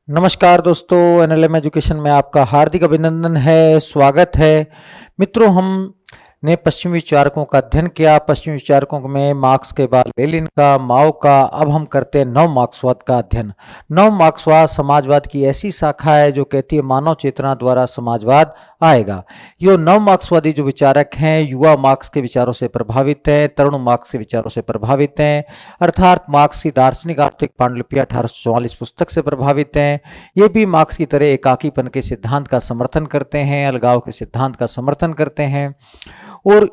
नमस्कार दोस्तों, NLM education में आपका हार्दिक अभिनंदन है, स्वागत है। मित्रों, हमने पश्चिमी विचारकों का अध्ययन किया। पश्चिमी विचारकों में मार्क्स के बाद लेनिन का, माओ का। अब हम करते हैं नव मार्क्सवाद का अध्ययन। नव मार्क्सवाद समाजवाद की ऐसी शाखा है जो कहती है मानव चेतना द्वारा समाजवाद आएगा। ये नव मार्क्सवादी जो विचारक हैं, युवा मार्क्स के विचारों से प्रभावित हैं, तरुण मार्क्स के विचारों से प्रभावित हैं, अर्थात मार्क्स की दार्शनिक आर्थिक पांडुलिपियां 1844 पुस्तक से प्रभावित हैं। ये भी मार्क्स की तरह एकाकीपन के सिद्धांत का समर्थन करते हैं, अलगाव के सिद्धांत का समर्थन करते हैं। और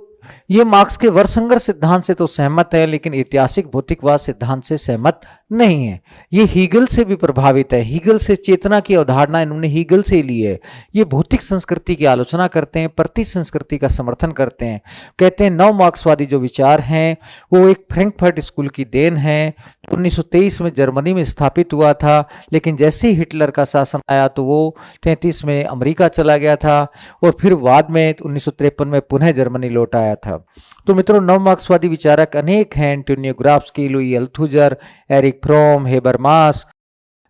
ये मार्क्स के वर्णसंकर सिद्धांत से तो सहमत है, लेकिन ऐतिहासिक भौतिकवाद सिद्धांत से सहमत नहीं है। ये हीगल से भी प्रभावित है। हीगल से चेतना की अवधारणा इन्होंने हीगल से ली है। ये भौतिक संस्कृति की आलोचना करते हैं, प्रति संस्कृति का समर्थन करते हैं। कहते हैं नव मार्क्सवादी जो विचार हैं वो एक फ्रैंकफर्ट स्कूल की देन है। 1923 में जर्मनी में स्थापित हुआ था, लेकिन जैसे ही हिटलर का शासन आया तो वो 33 में अमेरिका चला गया था और फिर बाद में 1953 में पुनः जर्मनी लौट आया था। तो मित्रों, नव मार्क्सवादी विचारक अनेक हैं। Antonio Gramsci, Louis Althusser, Erich Fromm, Habermas,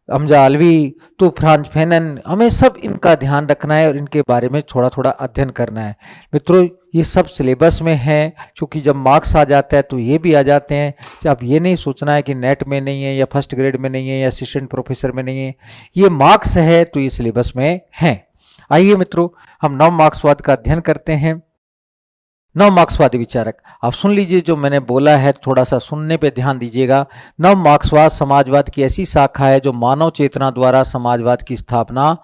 Hamza Alavi, तो फ्रांज फैनन। हमें सब इनका ध्यान रखना है और इनके बारे में थोड़ा थोड़ा अध्ययन करना है। मित्रों, ये सब सिलेबस में है, क्योंकि जब मार्क्स आ जाता है तो ये भी आ जाते हैं। अब ये नहीं सोचना है कि नेट में नहीं है या फर्स्ट ग्रेड में नहीं है या असिस्टेंट प्रोफेसर में नहीं है। ये मार्क्स है तो ये सिलेबस में है। आइए मित्रों, हम नव मार्क्सवाद का अध्ययन करते हैं। नव मार्क्सवादी विचारक, आप सुन लीजिए जो मैंने बोला है, थोड़ा सा सुनने पे ध्यान दीजिएगा। नव मार्क्सवाद समाजवाद की ऐसी शाखा है जो मानव चेतना द्वारा समाजवाद की स्थापना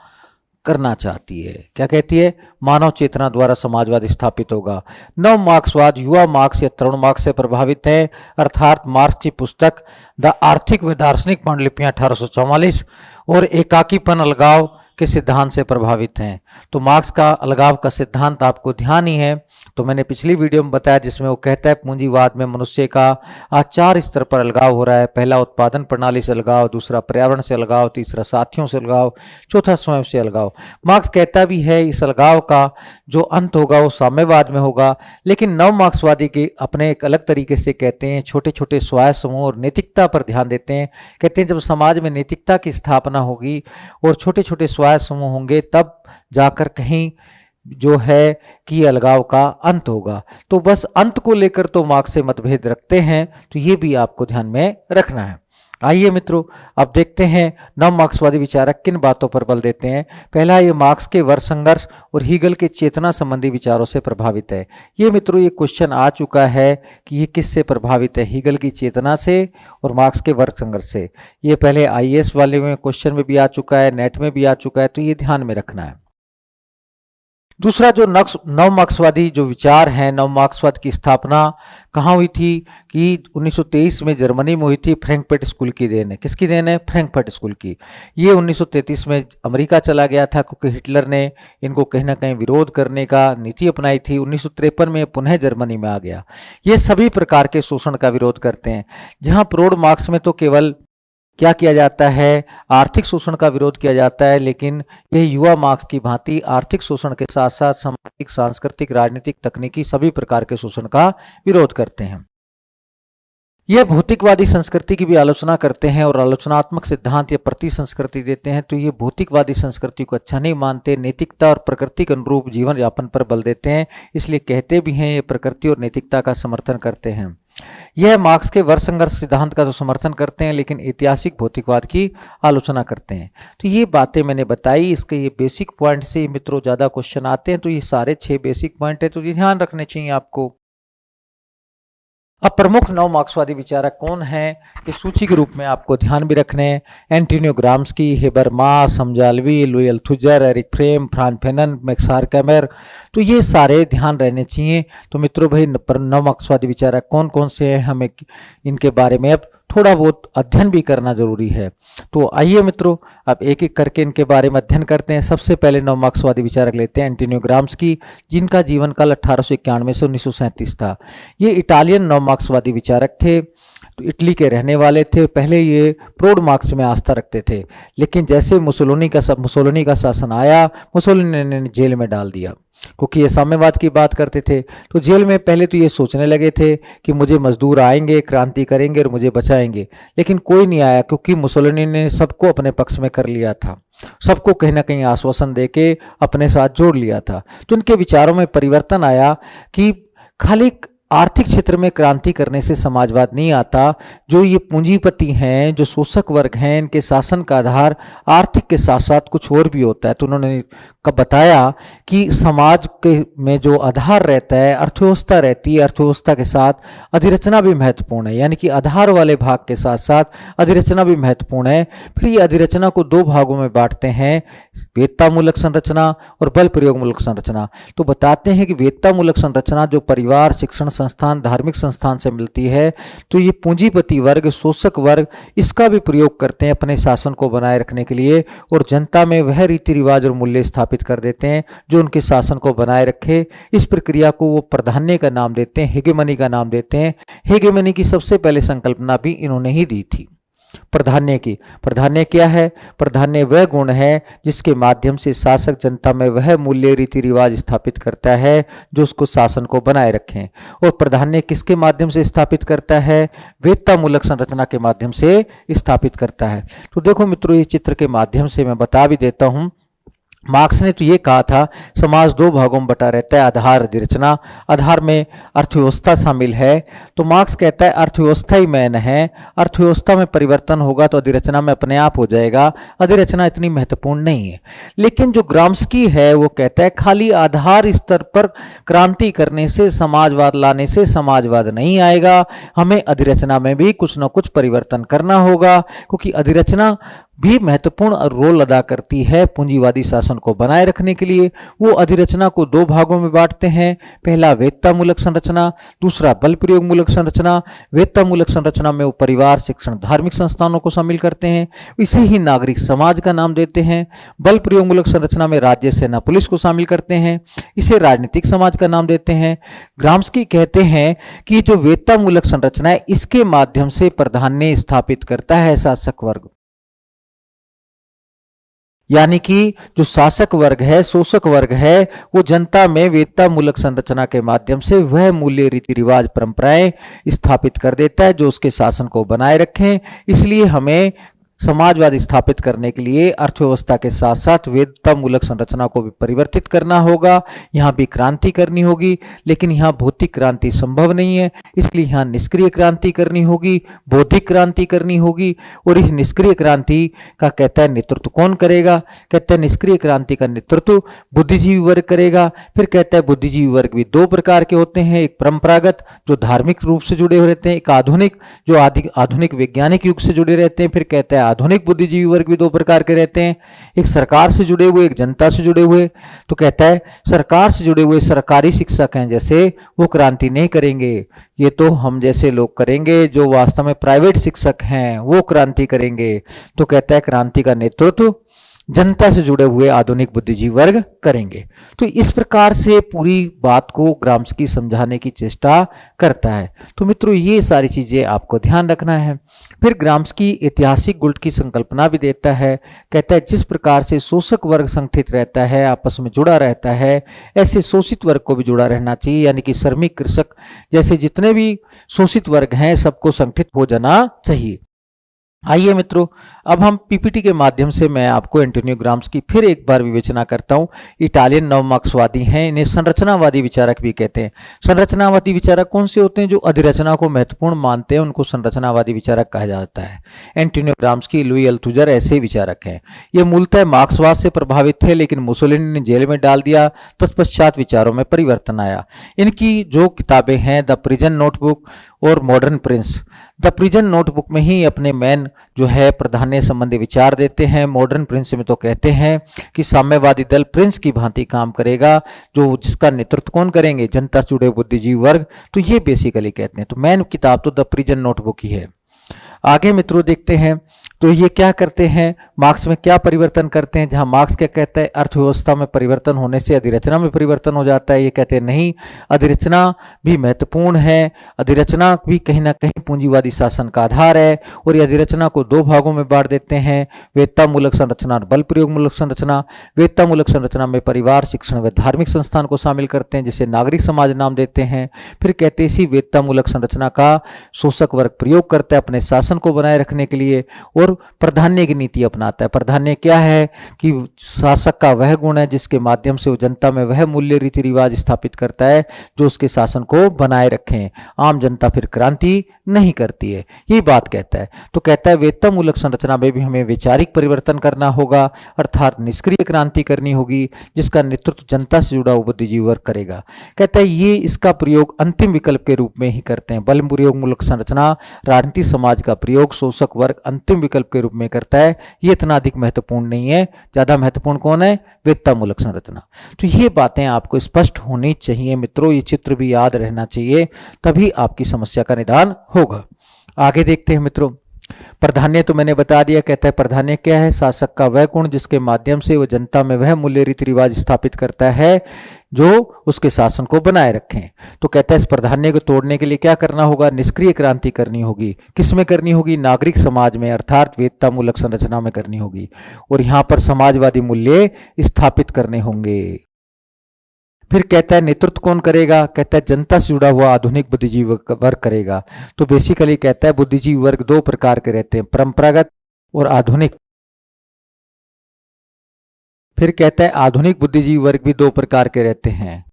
करना चाहती है। क्या कहती है? मानव चेतना द्वारा समाजवाद स्थापित होगा। नव मार्क्सवाद युवा मार्क्स या तरुण मार्क्स से प्रभावित है, अर्थात मार्क्स की पुस्तक द आर्थिक व दार्शनिक पांडुलिपियां 1844 और एकाकीपन अलगाव के सिद्धांत से प्रभावित हैं। तो मार्क्स का अलगाव का सिद्धांत आपको ध्यान ही है, तो मैंने पिछली वीडियो में बताया, जिसमें वो कहता है पूंजीवाद में मनुष्य का आज 4 स्तर पर अलगाव हो रहा है। पहला उत्पादन प्रणाली से अलगाव, दूसरा पर्यावरण से अलगाव, तीसरा साथियों से अलगाव, चौथा स्वयं से अलगाव। मार्क्स कहता भी है इस अलगाव का जो अंत होगा वो साम्यवाद में होगा, लेकिन नव मार्क्सवादी के अपने एक अलग तरीके से कहते हैं, छोटे छोटे स्वायत्त समूह और नैतिकता पर ध्यान देते हैं। कहते हैं जब समाज में नैतिकता की स्थापना होगी और छोटे छोटे स्वायत्त समूह होंगे, तब जाकर कहीं जो है कि अलगाव का अंत होगा। तो बस अंत को लेकर तो मार्क्स से मतभेद रखते हैं, तो ये भी आपको ध्यान में रखना है। आइए मित्रों, अब देखते हैं नव मार्क्सवादी विचारक किन बातों पर बल देते हैं। पहला, ये मार्क्स के वर्ग संघर्ष और हीगल के चेतना संबंधी विचारों से प्रभावित है। ये मित्रों, ये क्वेश्चन आ चुका है कि ये किससे प्रभावित है, हीगल की चेतना से और मार्क्स के वर्ग संघर्ष से। ये पहले आईएएस वाले में क्वेश्चन में भी आ चुका है, नेट में भी आ चुका है, तो ये ध्यान में रखना है। दूसरा, जो नव मार्क्सवादी जो विचार है, नव मार्क्सवाद की स्थापना कहाँ हुई थी कि 1923 में जर्मनी में हुई थी। फ्रैंकफर्ट स्कूल की देन है। किसकी देन है? फ्रैंकफर्ट स्कूल की। ये 1933 में अमेरिका चला गया था, क्योंकि हिटलर ने इनको कहीं ना कहीं विरोध करने का नीति अपनाई थी। 1953 में पुनः जर्मनी में आ गया। ये सभी प्रकार के शोषण का विरोध करते हैं। जहाँ प्रौढ़ मार्क्स में तो केवल क्या किया जाता है, आर्थिक शोषण का विरोध किया जाता है, लेकिन यह युवा मार्क्स की भांति आर्थिक शोषण के साथ साथ सामाजिक, सांस्कृतिक, राजनीतिक, तकनीकी सभी प्रकार के शोषण का विरोध करते हैं। यह भौतिकवादी संस्कृति की भी आलोचना करते हैं और आलोचनात्मक सिद्धांत या प्रति संस्कृति देते हैं। तो ये भौतिकवादी संस्कृति को अच्छा नहीं मानते, नैतिकता और प्रकृति के अनुरूप जीवन यापन पर बल देते हैं। इसलिए कहते भी हैं ये प्रकृति और नैतिकता का समर्थन करते हैं। यह मार्क्स के वर्ग संघर्ष सिद्धांत का तो समर्थन करते हैं, लेकिन ऐतिहासिक भौतिकवाद की आलोचना करते हैं। तो ये बातें मैंने बताई, इसके ये बेसिक पॉइंट से मित्रों ज्यादा क्वेश्चन आते हैं। तो ये सारे 6 बेसिक पॉइंट है, तो ये ध्यान रखने चाहिए आपको। अब प्रमुख नव मार्क्सवादी विचारक कौन हैं, ये सूची के रूप में आपको ध्यान भी रखने हैं। Antonio Gramsci, Habermas, Hamza Alavi, Louis Althusser, Erich Fromm, Frantz Fanon, Max Horkheimer, तो ये सारे ध्यान रहने चाहिए। तो मित्रों भाई, नव मार्क्सवादी विचारक कौन कौन से हैं, हमें इनके बारे में अब थोड़ा बहुत अध्ययन भी करना जरूरी है। तो आइए मित्रों, अब एक एक करके इनके बारे में अध्ययन करते हैं। सबसे पहले नव मार्क्सवादी विचारक लेते हैं एंटोनियो ग्राम्स्की, जिनका जीवन काल 1891 से 1937 था। ये इटालियन नव मार्क्सवादी विचारक थे। तो इटली के रहने वाले थे। पहले ये प्रौढ़ मार्क्स में आस्था रखते थे, लेकिन जैसे मुसोलिनी का शासन आया, मुसोलिनी ने जेल में डाल दिया, क्योंकि ये साम्यवाद की बात करते थे। तो जेल में पहले तो ये सोचने लगे थे कि मुझे मजदूर आएंगे, क्रांति करेंगे और मुझे बचाएंगे, लेकिन कोई नहीं आया, क्योंकि मुसोलिनी ने सबको अपने पक्ष में कर लिया था, सबको कहीं ना कहीं आश्वासन देके अपने साथ जोड़ लिया था। तो उनके विचारों में परिवर्तन आया कि खाली आर्थिक क्षेत्र में क्रांति करने से समाजवाद नहीं आता। जो ये पूंजीपति हैं, जो शोषक वर्ग हैं, इनके शासन का आधार आर्थिक के साथ साथ कुछ और भी होता है। तो उन्होंने कब बताया कि समाज के में जो आधार रहता है, अर्थव्यवस्था रहती है, अर्थव्यवस्था के साथ अधिरचना भी महत्वपूर्ण है, यानी कि आधार वाले भाग के साथ साथ अधिरचना भी महत्वपूर्ण है। फिर ये अधिरचना को दो भागों में बांटते हैं, वेत्तामूलक संरचना और बल प्रयोग मूलक संरचना। तो बताते हैं कि वेत्तामूलक संरचना जो परिवार, शिक्षण संस्थान, धार्मिक संस्थान से मिलती है, तो ये पूंजीपति वर्ग, शोषक वर्ग इसका भी प्रयोग करते हैं अपने शासन को बनाए रखने के लिए, और जनता में वह रीति रिवाज और मूल्य स्थापित कर देते हैं जो उनके शासन को बनाए रखे। इस प्रक्रिया को वो प्राधान्य का नाम देते हैं, हेगेमनी का नाम देते हैं। हेगेमनी की सबसे पहले संकल्पना भी इन्होंने ही दी थी प्राधान्य की। प्राधान्य क्या है? प्राधान्य वह गुण है जिसके माध्यम से शासक जनता में वह मूल्य, रीति रिवाज स्थापित करता है जो उसको शासन को बनाए रखें। और प्राधान्य किसके माध्यम से स्थापित करता है? वेत्तामूलक संरचना के माध्यम से स्थापित करता है। तो देखो मित्रों, ये चित्र के माध्यम से मैं बता भी देता हूं। मार्क्स ने तो ये कहा था समाज दो भागों में बटा रहता है, आधार, अधिरचना। आधार में अर्थव्यवस्था शामिल है। तो मार्क्स कहता है अर्थव्यवस्था ही मेन है, अर्थव्यवस्था में परिवर्तन होगा तो अधिरचना में अपने आप हो जाएगा, अधिरचना इतनी महत्वपूर्ण नहीं है। लेकिन जो ग्राम्स्की है वो कहता है खाली आधार स्तर पर क्रांति करने से, समाजवाद लाने से समाजवाद नहीं आएगा, हमें अधिरचना में भी कुछ ना कुछ परिवर्तन करना होगा, क्योंकि अधिरचना भी महत्वपूर्ण रोल अदा करती है पूंजीवादी शासन को बनाए रखने के लिए। वो अधिरचना को दो भागों में बांटते हैं, पहला वेत्तामूलक संरचना, दूसरा बल प्रयोग मूलक संरचना। वेत्तामूलक संरचना में वो परिवार, शिक्षण, धार्मिक संस्थानों को शामिल करते हैं, इसे ही नागरिक समाज का नाम देते हैं। बल प्रयोग मूलक संरचना में राज्य, सेना, पुलिस को शामिल करते हैं, इसे राजनीतिक समाज का नाम देते हैं। ग्राम्स्की कहते हैं कि जो वेत्तामूलक संरचना है इसके माध्यम से प्राधान्य स्थापित करता है शासक वर्ग, यानी कि जो शासक वर्ग है, शोषक वर्ग है, वो जनता में वेत्तामूलक संरचना के माध्यम से वह मूल्य, रीति रिवाज, परंपराएं स्थापित कर देता है जो उसके शासन को बनाए रखें। इसलिए हमें समाजवाद स्थापित करने के लिए अर्थव्यवस्था के साथ साथ वेत्तामूलक संरचना को भी परिवर्तित करना होगा, यहाँ भी क्रांति करनी होगी। लेकिन यहाँ भौतिक क्रांति संभव नहीं है, इसलिए यहाँ निष्क्रिय क्रांति करनी होगी, बौद्धिक क्रांति करनी होगी। और इस निष्क्रिय क्रांति का कहता है नेतृत्व कौन करेगा? कहता है निष्क्रिय क्रांति का नेतृत्व बुद्धिजीवी वर्ग करेगा। फिर कहता है बुद्धिजीवी वर्ग भी दो प्रकार के होते हैं, एक परंपरागत जो धार्मिक रूप से जुड़े हुए रहते हैं, एक आधुनिक जो आधुनिक वैज्ञानिक युग से जुड़े रहते हैं। फिर कहता है आधुनिक बुद्धिजीवी वर्ग भी दो प्रकार के रहते हैं, एक सरकार से जुड़े हुए, एक जनता से जुड़े हुए। तो कहता है सरकार से जुड़े हुए सरकारी शिक्षक हैं जैसे, वो क्रांति नहीं करेंगे, ये तो हम जैसे लोग करेंगे जो वास्तव में प्राइवेट शिक्षक हैं वो क्रांति करेंगे। तो कहता है क्रांति का नेतृत्व जनता से जुड़े हुए आधुनिक बुद्धिजीवी वर्ग करेंगे। तो इस प्रकार से पूरी बात को ग्राम्स्की समझाने की चेष्टा करता है। तो मित्रों, ये सारी चीजें आपको ध्यान रखना है। फिर ग्राम्स्की ऐतिहासिक गुट की संकल्पना भी देता है। कहता है जिस प्रकार से शोषक वर्ग संगठित रहता है, आपस में जुड़ा रहता है, ऐसे शोषित वर्ग को भी जुड़ा रहना चाहिए, यानी कि श्रमिक, कृषक जैसे जितने भी शोषित वर्ग हैं सबको संगठित हो जाना चाहिए। आइए मित्रों, अब हम पीपीटी के माध्यम से मैं आपको एंटोनियो ग्राम्स्की फिर एक बार विवेचना करता हूं। इटालियन नव मार्क्सवादी हैं, इन्हें संरचनावादी विचारक भी कहते हैं। संरचनावादी विचारक कौन से होते हैं? जो अधिरचना को महत्वपूर्ण मानते हैं उनको संरचनावादी विचारक कहा जाता है। एंटोनियो ग्राम्स्की, लुई अल्थुजर ऐसे विचारक हैं। ये मूलतः मार्क्सवाद से प्रभावित थे, लेकिन मुसोलिनी ने जेल में डाल दिया, तत्पश्चात विचारों में परिवर्तन आया। इनकी जो किताबें हैं द प्रिजन नोटबुक और modern Prince, the prison notebook में ही अपने मैन जो है प्राधान्य संबंधी विचार देते हैं। मॉडर्न प्रिंस में तो कहते हैं कि साम्यवादी दल प्रिंस की भांति काम करेगा, जो जिसका नेतृत्व कौन करेंगे? जनता से जुड़े बुद्धिजीवी वर्ग। तो ये बेसिकली कहते हैं। तो मैन किताब तो द प्रिजन नोटबुक ही है। आगे मित्रों देखते हैं तो ये क्या करते हैं, मार्क्स में क्या परिवर्तन करते हैं। जहां मार्क्स क्या कहता है, अर्थव्यवस्था में परिवर्तन होने से अधिरचना में परिवर्तन हो जाता है, ये कहते हैं नहीं, अधिरचना भी महत्वपूर्ण है, अधिरचना भी कहीं ना कहीं पूंजीवादी शासन का आधार है। और ये अधिरचना को दो भागों में बांट देते हैं, वेत्तामूलक संरचना और बल प्रयोग मूलक संरचना। वेत्तामूलक संरचना में परिवार, शिक्षण व धार्मिक संस्थान को शामिल करते हैं, जिसे नागरिक समाज नाम देते हैं। फिर कहते हैं इसी वेत्तामूलक संरचना का शोषक वर्ग प्रयोग करता है अपने शासन को बनाए रखने के लिए और प्राधान्य की नीति अपनाता है। प्राधान्य क्या है कि शासक का वह गुण है जिसके माध्यम से वो जनता में वह मूल्य रीति रिवाज स्थापित करता है जो उसके शासन को बनाए रखें। आम जनता फिर क्रांति नहीं करती है, ये बात कहता है। तो कहता है वेत्तामूलक संरचना में भी हमें वैचारिक परिवर्तन करना होगा, अर्थात निष्क्रिय क्रांति करनी होगी जिसका नेतृत्व जनता से जुड़ा हुआ बुद्धिजीवी वर्ग करेगा। कहता है ये इसका प्रयोग अंतिम विकल्प के रूप में ही करते हैं। बल प्रयोग मूलक संरचना राजनीतिक समाज का प्रयोग शोषक वर्ग अंतिम विकल्प के रूप में करता है, ये इतना अधिक महत्वपूर्ण नहीं है। ज्यादा महत्वपूर्ण कौन है, वेत्तामूलक संरचना। तो ये बातें आपको स्पष्ट होनी चाहिए मित्रों, ये चित्र भी याद रहना चाहिए, तभी आपकी समस्या का निदान होगा। आगे देखते हैं मित्रों, प्राधान्य तो मैंने बता दिया। कहता है प्राधान्य क्या है, शासक का वह गुण जिसके माध्यम से वह जनता में वह मूल्य रीति रिवाज स्थापित करता है जो उसके शासन को बनाए रखें। तो कहता है इस प्राधान्य को तोड़ने के लिए क्या करना होगा, निष्क्रिय क्रांति करनी होगी। किसमें करनी होगी, नागरिक समाज में, अर्थात वेत्तामूलक संरचना में करनी होगी। और यहां पर समाजवादी मूल्य स्थापित करने होंगे। फिर कहता है नेतृत्व कौन करेगा, कहता है जनता से जुड़ा हुआ आधुनिक बुद्धिजीवी वर्ग करेगा। तो बेसिकली कहता है बुद्धिजीवी वर्ग दो प्रकार के रहते हैं, परंपरागत और आधुनिक। फिर कहता है आधुनिक बुद्धिजीवी वर्ग भी दो प्रकार के रहते हैं,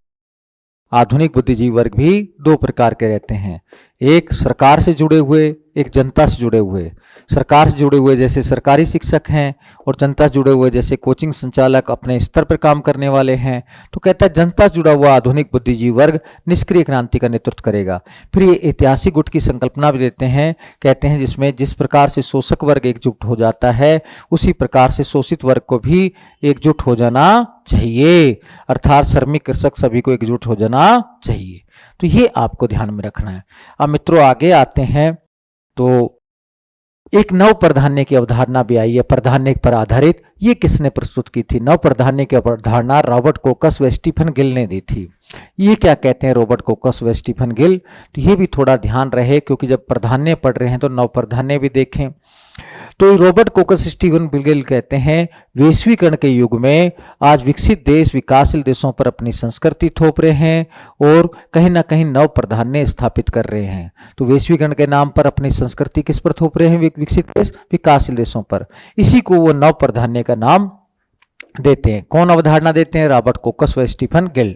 आधुनिक बुद्धिजीवी वर्ग भी दो प्रकार के रहते हैं, एक सरकार से जुड़े हुए, एक जनता से जुड़े हुए। सरकार से जुड़े हुए जैसे सरकारी शिक्षक हैं और जनता से जुड़े हुए जैसे कोचिंग संचालक अपने स्तर पर काम करने वाले हैं। तो कहता है जनता से जुड़ा हुआ आधुनिक बुद्धिजीवी वर्ग निष्क्रिय क्रांति का नेतृत्व करेगा। फिर ये ऐतिहासिक गुट की संकल्पना भी देते हैं, कहते हैं जिसमें जिस प्रकार से शोषक वर्ग एकजुट हो जाता है उसी प्रकार से शोषित वर्ग को भी एकजुट हो जाना चाहिए, अर्थात श्रमिक कृषक सभी को एकजुट हो जाना चाहिए। तो ये आपको ध्यान में रखना है। अब मित्रों आगे आते हैं तो एक नव प्राधान्य की अवधारणा भी आई है, प्राधान्य पर आधारित। ये किसने प्रस्तुत की थी, नव प्राधान्य की अवधारणा रॉबर्ट कोकस व स्टीफन गिल ने दी थी। ये क्या कहते हैं रॉबर्ट कोकस व स्टीफन गिल, तो ये भी थोड़ा ध्यान रहे क्योंकि जब प्राधान्य पढ़ रहे हैं तो नव प्राधान्य भी देखें। तो रॉबर्ट कोकस स्टीफन गिल कहते हैं वैश्वीकरण के युग में आज विकसित देश विकासशील देशों पर अपनी संस्कृति थोप रहे हैं और कहीं ना कहीं नव प्राधान्य स्थापित कर रहे हैं। तो वैश्वीकरण के नाम पर अपनी संस्कृति किस पर थोप रहे हैं, विकसित देश विकासशील देशों पर। इसी को वो नव प्राधान्य का नाम देते हैं। कौन अवधारणा देते हैं, रॉबर्ट कोकस व स्टीफन गिल।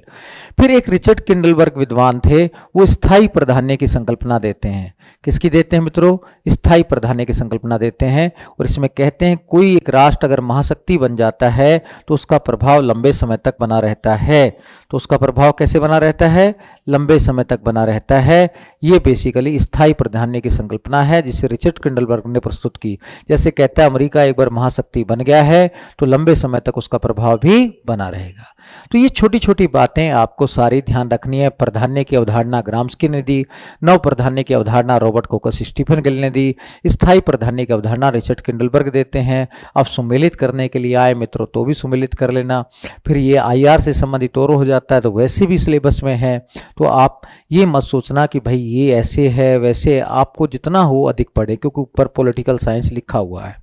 फिर एक रिचर्ड किंडलबर्ग विद्वान थे, वो स्थायी प्राधान्य की संकल्पना देते हैं। किसकी देते हैं मित्रों, स्थायी प्राधान्य की संकल्पना देते हैं। और इसमें कहते हैं कोई एक राष्ट्र अगर महाशक्ति बन जाता है तो उसका प्रभाव लंबे समय तक बना रहता है। तो उसका प्रभाव कैसे बना रहता है, लंबे समय तक बना रहता है। ये बेसिकली स्थायी प्राधान्य की संकल्पना है जिसे रिचर्ड किंडलबर्ग ने प्रस्तुत की। जैसे कहता है अमेरिका एक बार महाशक्ति बन गया है तो लंबे समय तक उसका प्रभाव भी बना रहेगा। तो ये छोटी छोटी बातें आपको सारी ध्यान रखनी है। प्राधान्य की अवधारणा ग्राम्स्की ने दी, नव प्राधान्य की अवधारणा रॉबर्ट कोकस स्टीफन गिल ने दी, स्थायी प्राधान्य की अवधारणा रिचर्ड किंडलबर्ग देते हैं। अब सुमेलित करने के लिए आए मित्रों तो भी सुमेलित कर लेना। फिर ये आईआर से संबंधित और हो जाता है तो वैसे भी सिलेबस में है, तो आप ये मत सोचना कि भाई ये ऐसे है वैसे, आपको जितना हो अधिक पढ़े क्योंकि ऊपर पॉलिटिकल साइंस लिखा हुआ है।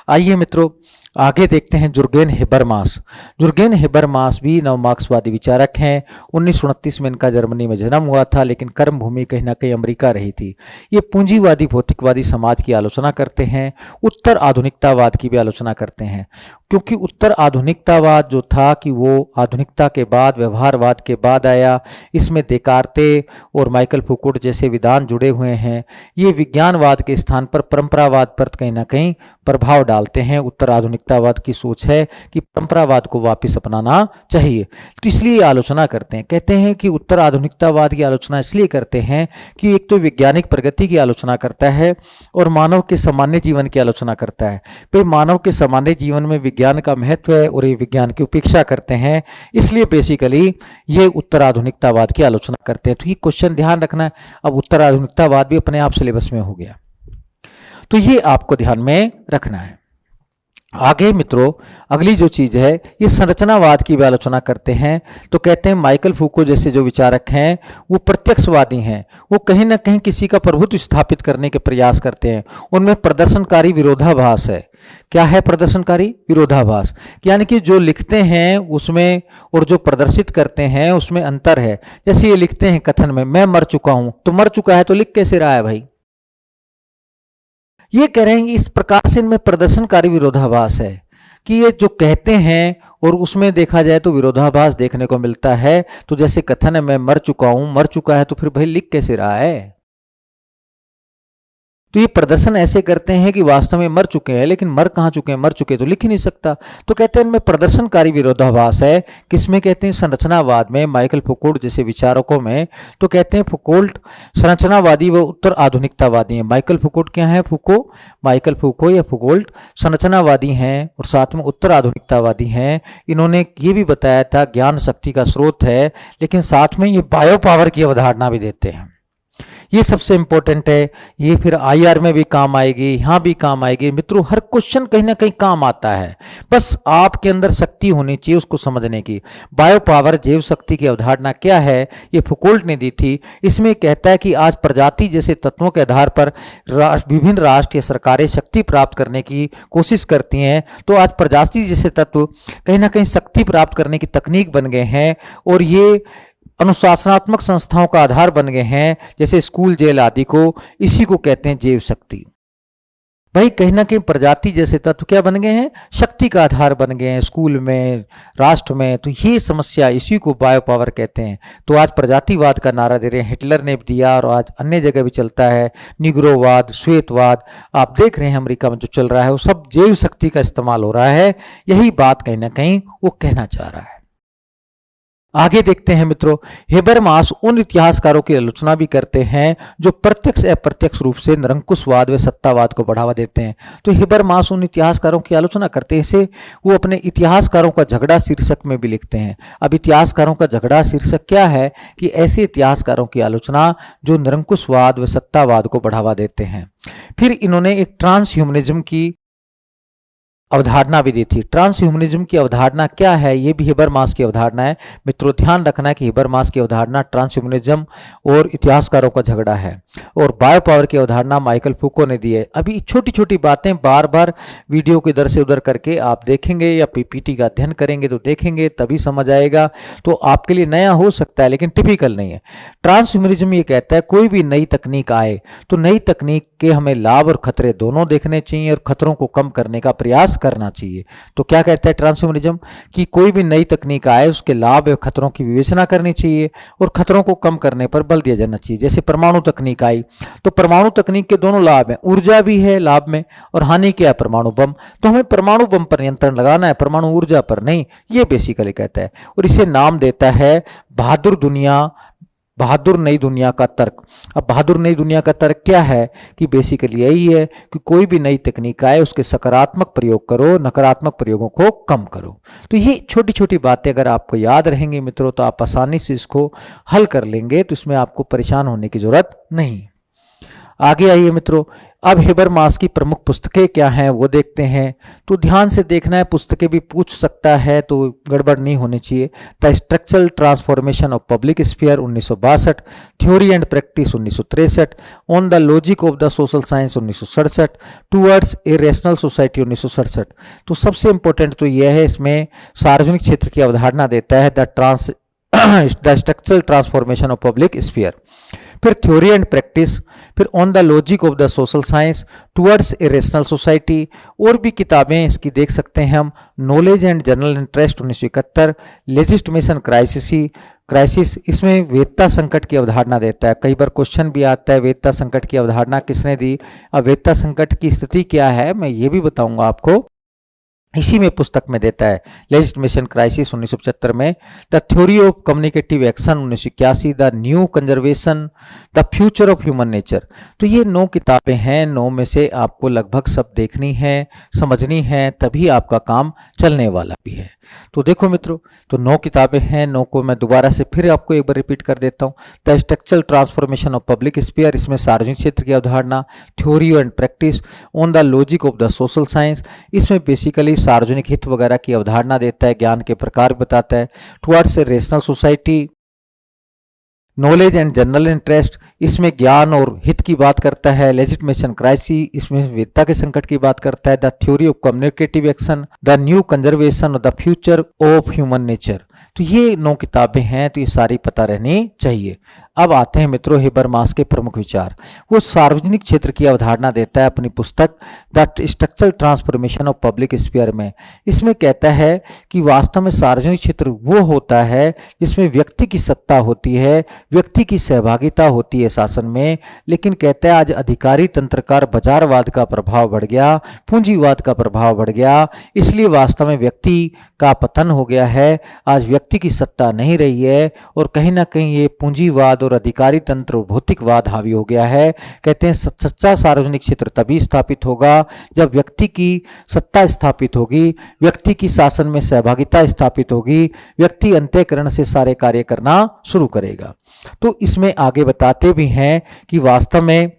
आइए मित्रों आगे देखते हैं जुर्गेन हेबरमास। जुर्गेन हेबरमास भी नव मार्क्सवादी विचारक हैं। 1929 में इनका जर्मनी में जन्म हुआ था लेकिन कर्म भूमि कहीं ना कहीं अमेरिका रही थी। ये पूंजीवादी भौतिकवादी समाज की आलोचना करते हैं, उत्तर आधुनिकतावाद की भी आलोचना करते हैं। क्योंकि उत्तर आधुनिकतावाद जो था कि वो आधुनिकता के बाद व्यवहारवाद के बाद आया, इसमें देकार्ते और माइकल फुकोट जैसे विधान जुड़े हुए हैं। ये विज्ञानवाद के स्थान पर परंपरावाद पर कहीं ना कहीं प्रभाव डालते हैं। उत्तर आधुनिकतावाद की सोच है कि परंपरावाद को वापस अपनाना चाहिए, तो इसलिए आलोचना करते हैं। कहते हैं कि उत्तर आधुनिकतावाद की आलोचना इसलिए करते हैं कि एक तो वैज्ञानिक प्रगति की आलोचना करता है और मानव के सामान्य जीवन की आलोचना करता है। फिर मानव के सामान्य जीवन में विज्ञान का महत्व है और ये विज्ञान की उपेक्षा करते हैं, इसलिए बेसिकली ये उत्तर आधुनिकतावाद की आलोचना करते हैं। तो ये क्वेश्चन ध्यान रखना है। अब उत्तर आधुनिकतावाद भी अपने आप सिलेबस में हो गया। तो ये आपको ध्यान में रखना है। आगे मित्रों अगली जो चीज है, ये संरचनावाद की भी आलोचना करते हैं। तो कहते हैं माइकल फूको जैसे जो विचारक हैं वो प्रत्यक्षवादी हैं, वो कहीं ना कहीं किसी का प्रभुत्व स्थापित करने के प्रयास करते हैं। उनमें प्रदर्शनकारी विरोधाभास है। क्या है प्रदर्शनकारी विरोधाभास? यानी कि जो लिखते हैं उसमें और जो प्रदर्शित करते हैं उसमें अंतर है। जैसे ये लिखते हैं कथन में, मैं मर चुका हूं, तो मर चुका है तो लिख कैसे रहा है भाई? ये कह रहे हैं इस प्रकार से इनमें प्रदर्शनकारी विरोधाभास है कि ये जो कहते हैं और उसमें देखा जाए तो विरोधाभास देखने को मिलता है। तो जैसे कथन है मैं मर चुका हूं, मर चुका है तो फिर भाई लिख कैसे रहा है? तो ये प्रदर्शन ऐसे करते हैं कि वास्तव में मर चुके हैं, लेकिन मर कहाँ चुके हैं, मर चुके तो लिख ही नहीं सकता। तो कहते हैं इनमें प्रदर्शनकारी विरोधाभास है। किसमें? कहते हैं संरचनावाद में, माइकल फुकोल्ट जैसे विचारकों में। तो कहते हैं फुकोल्ट संरचनावादी व उत्तर आधुनिकतावादी हैं। माइकल फुकोल्ट क्या है? माइकल फुको या फुकोल्ट संरचनावादी हैं और साथ में उत्तर आधुनिकतावादी हैं। इन्होंने ये भी बताया था ज्ञान शक्ति का स्रोत है, लेकिन साथ में ये बायो पावर की अवधारणा भी देते हैं। ये सबसे इंपॉर्टेंट है। ये फिर आईआर में भी काम आएगी, यहां भी काम आएगी। मित्रों हर क्वेश्चन कहीं ना कहीं काम आता है, बस आपके अंदर शक्ति होनी चाहिए उसको समझने की। बायो पावर जैव शक्ति की अवधारणा क्या है? ये फुकोल्ट ने दी थी। इसमें कहता है कि आज प्रजाति जैसे तत्वों के आधार पर विभिन्न राष्ट्र या सरकारें शक्ति प्राप्त करने की कोशिश करती हैं। तो आज प्रजाति जैसे तत्व कहीं ना कहीं शक्ति प्राप्त करने की तकनीक बन गए हैं और ये अनुशासनात्मक संस्थाओं का आधार बन गए हैं, जैसे स्कूल, जेल आदि को। इसी को कहते हैं जैव शक्ति। भाई कहीं ना कहीं प्रजाति जैसे तत्व क्या बन गए हैं? शक्ति का आधार बन गए हैं स्कूल में, राष्ट्र में। तो ये समस्या, इसी को बायो पावर कहते हैं। तो आज प्रजातिवाद का नारा दे रहे हैं, हिटलर ने भी दिया और आज अन्य जगह भी चलता है। निग्रोवाद, श्वेतवाद, आप देख रहे हैं अमेरिका में जो चल रहा है, वो सब जैव शक्ति का इस्तेमाल हो रहा है। यही बात कहीं ना कहीं वो कहना चाह रहा है। आगे देखते हैं मित्रों, हेबरमास उन इतिहासकारों की आलोचना भी करते हैं जो प्रत्यक्ष अप्रत्यक्ष रूप से निरंकुशवाद व सत्तावाद को बढ़ावा देते हैं। तो हेबरमास उन इतिहासकारों की आलोचना करते हैं। इसे वो अपने इतिहासकारों का झगड़ा शीर्षक में भी लिखते हैं। अब इतिहासकारों का झगड़ा शीर्षक क्या है? कि ऐसे इतिहासकारों की आलोचना जो निरंकुशवाद व सत्तावाद को बढ़ावा देते हैं। फिर इन्होंने एक ट्रांस ह्यूमनिज्म की अवधारणा भी दी थी। ट्रांस ह्यूमनिज्म की अवधारणा क्या है? ये भी हेबरमास की अवधारणा है। मित्रों ध्यान रखना है कि हेबरमास की अवधारणा ट्रांस ह्यूमनिज्म और इतिहासकारों का झगड़ा है। और बायो पावर की अवधारणा माइकल फूको ने दी है। अभी छोटी छोटी बातें बार बार वीडियो को इधर से उधर करके आप देखेंगे या पीपीटी का अध्ययन करेंगे तो देखेंगे, तभी समझ आएगा। तो आपके लिए नया हो सकता है लेकिन टिपिकल नहीं है। ट्रांस ह्यूमनिज्म ये कहता है कोई भी नई तकनीक आए तो नई तकनीक के हमें लाभ और खतरे दोनों देखने चाहिए और खतरों को कम करने का प्रयास करना चाहिए। तो क्या कहता है ट्रांसह्यूमनिज्म? कि कोई भी नई तकनीक आए उसके लाभ और खतरों की विवेचना करनी चाहिए और खतरों को कम करने पर बल दिया जाना चाहिए। जैसे परमाणु तकनीक आई तो परमाणु तकनीक के दोनों लाभ हैं, ऊर्जा भी है लाभ में और हानि क्या है? परमाणु बम। तो हमें परमाणु बम पर नियंत्रण लगाना है, परमाणु ऊर्जा पर नहीं। ये बेसिकली कहता है और इसे नाम देता है बहादुर नई दुनिया का तर्क। अब बहादुर नई दुनिया का तर्क क्या है? कि बेसिकली यही है कि कोई भी नई तकनीक आए उसके सकारात्मक प्रयोग करो, नकारात्मक प्रयोगों को कम करो। तो ये छोटी छोटी बातें अगर आपको याद रहेंगी मित्रों तो आप आसानी से इसको हल कर लेंगे, तो इसमें आपको परेशान होने की जरूरत नहीं। आगे आइए मित्रों, अब हेबरमास की प्रमुख पुस्तकें क्या हैं वो देखते हैं। तो ध्यान से देखना है, पुस्तकें भी पूछ सकता है तो गड़बड़ नहीं होनी चाहिए। The structural transformation of public sphere 1962, theory and practice 1963, on the logic of the social science 1967, towards a rational society 1967। तो सबसे इंपॉर्टेंट तो यह है, इसमें सार्वजनिक क्षेत्र की अवधारणा देता है the structural transformation of public sphere. फिर थ्योरी एंड प्रैक्टिस, फिर on the logic of the social science, towards a rational society. और भी किताबें इसकी देख सकते हैं हम। Knowledge and general interest 1971, legitimation crisis, इसमें वेदता संकट की अवधारणा देता है। कई बार क्वेश्चन भी आता है वेदता संकट की अवधारणा किसने दी। अब वेदता संकट की स्थिति क्या है मैं ये भी बताऊंगा आपको, इसी में पुस्तक में देता है। लेजिस्टिमेशन क्राइसिस 1975 में, the theory of communicative action 1981, the new conservation, the future of human nature. तो ये 9 किताबें हैं। 9 में से आपको लगभग सब देखनी है, समझनी है, तभी आपका काम चलने वाला भी है। तो देखो मित्रों, तो 9 किताबें हैं, 9 को मैं दोबारा से फिर आपको एक बार रिपीट कर देता हूँ। The structural transformation of public sphere, इसमें सार्वजनिक क्षेत्र की अवधारणा, theory and practice, on the logic of the social science, इसमें बेसिकली सार्वजनिक हित वगैरह की अवधारणा देता है, ज्ञान के प्रकार बताता है। Towards a rational society, knowledge and general interest, इसमें ज्ञान और हित की बात करता है। लेजिटिमेशन क्राइसिस, इसमें विविधता के संकट की बात करता है। The theory of communicative action, the new conservation of the future of human nature. तो ये 9 किताबें हैं, तो ये सारी पता रहनी चाहिए। अब आते हैं मित्रों हेबरमास के प्रमुख विचार। वो सार्वजनिक क्षेत्र की अवधारणा देता है अपनी पुस्तक the structural transformation of public sphere में। इसमें कहता है कि वास्तव में सार्वजनिक क्षेत्र वो होता है जिसमें व्यक्ति की सत्ता होती है, व्यक्ति की सहभागिता होती है शासन में। लेकिन कहता है आज अधिकारी तंत्र का बाजारवाद का प्रभाव बढ़ गया, पूंजीवाद का प्रभाव बढ़ गया, इसलिए वास्तव में व्यक्ति का पतन हो गया है। आज व्यक्ति की सत्ता नहीं रही है और कहीं ना कहीं ये पूंजीवाद और अधिकारी तंत्र भौतिकवाद हावी हो गया है। कहते हैं सच्चा सार्वजनिक क्षेत्र तभी स्थापित होगा जब व्यक्ति की सत्ता स्थापित होगी, व्यक्ति की शासन में सहभागिता स्थापित होगी, व्यक्ति अंतःकरण से सारे कार्य करना शुरू करेगा। तो इसमें आगे बताते भी हैं कि वास्तव में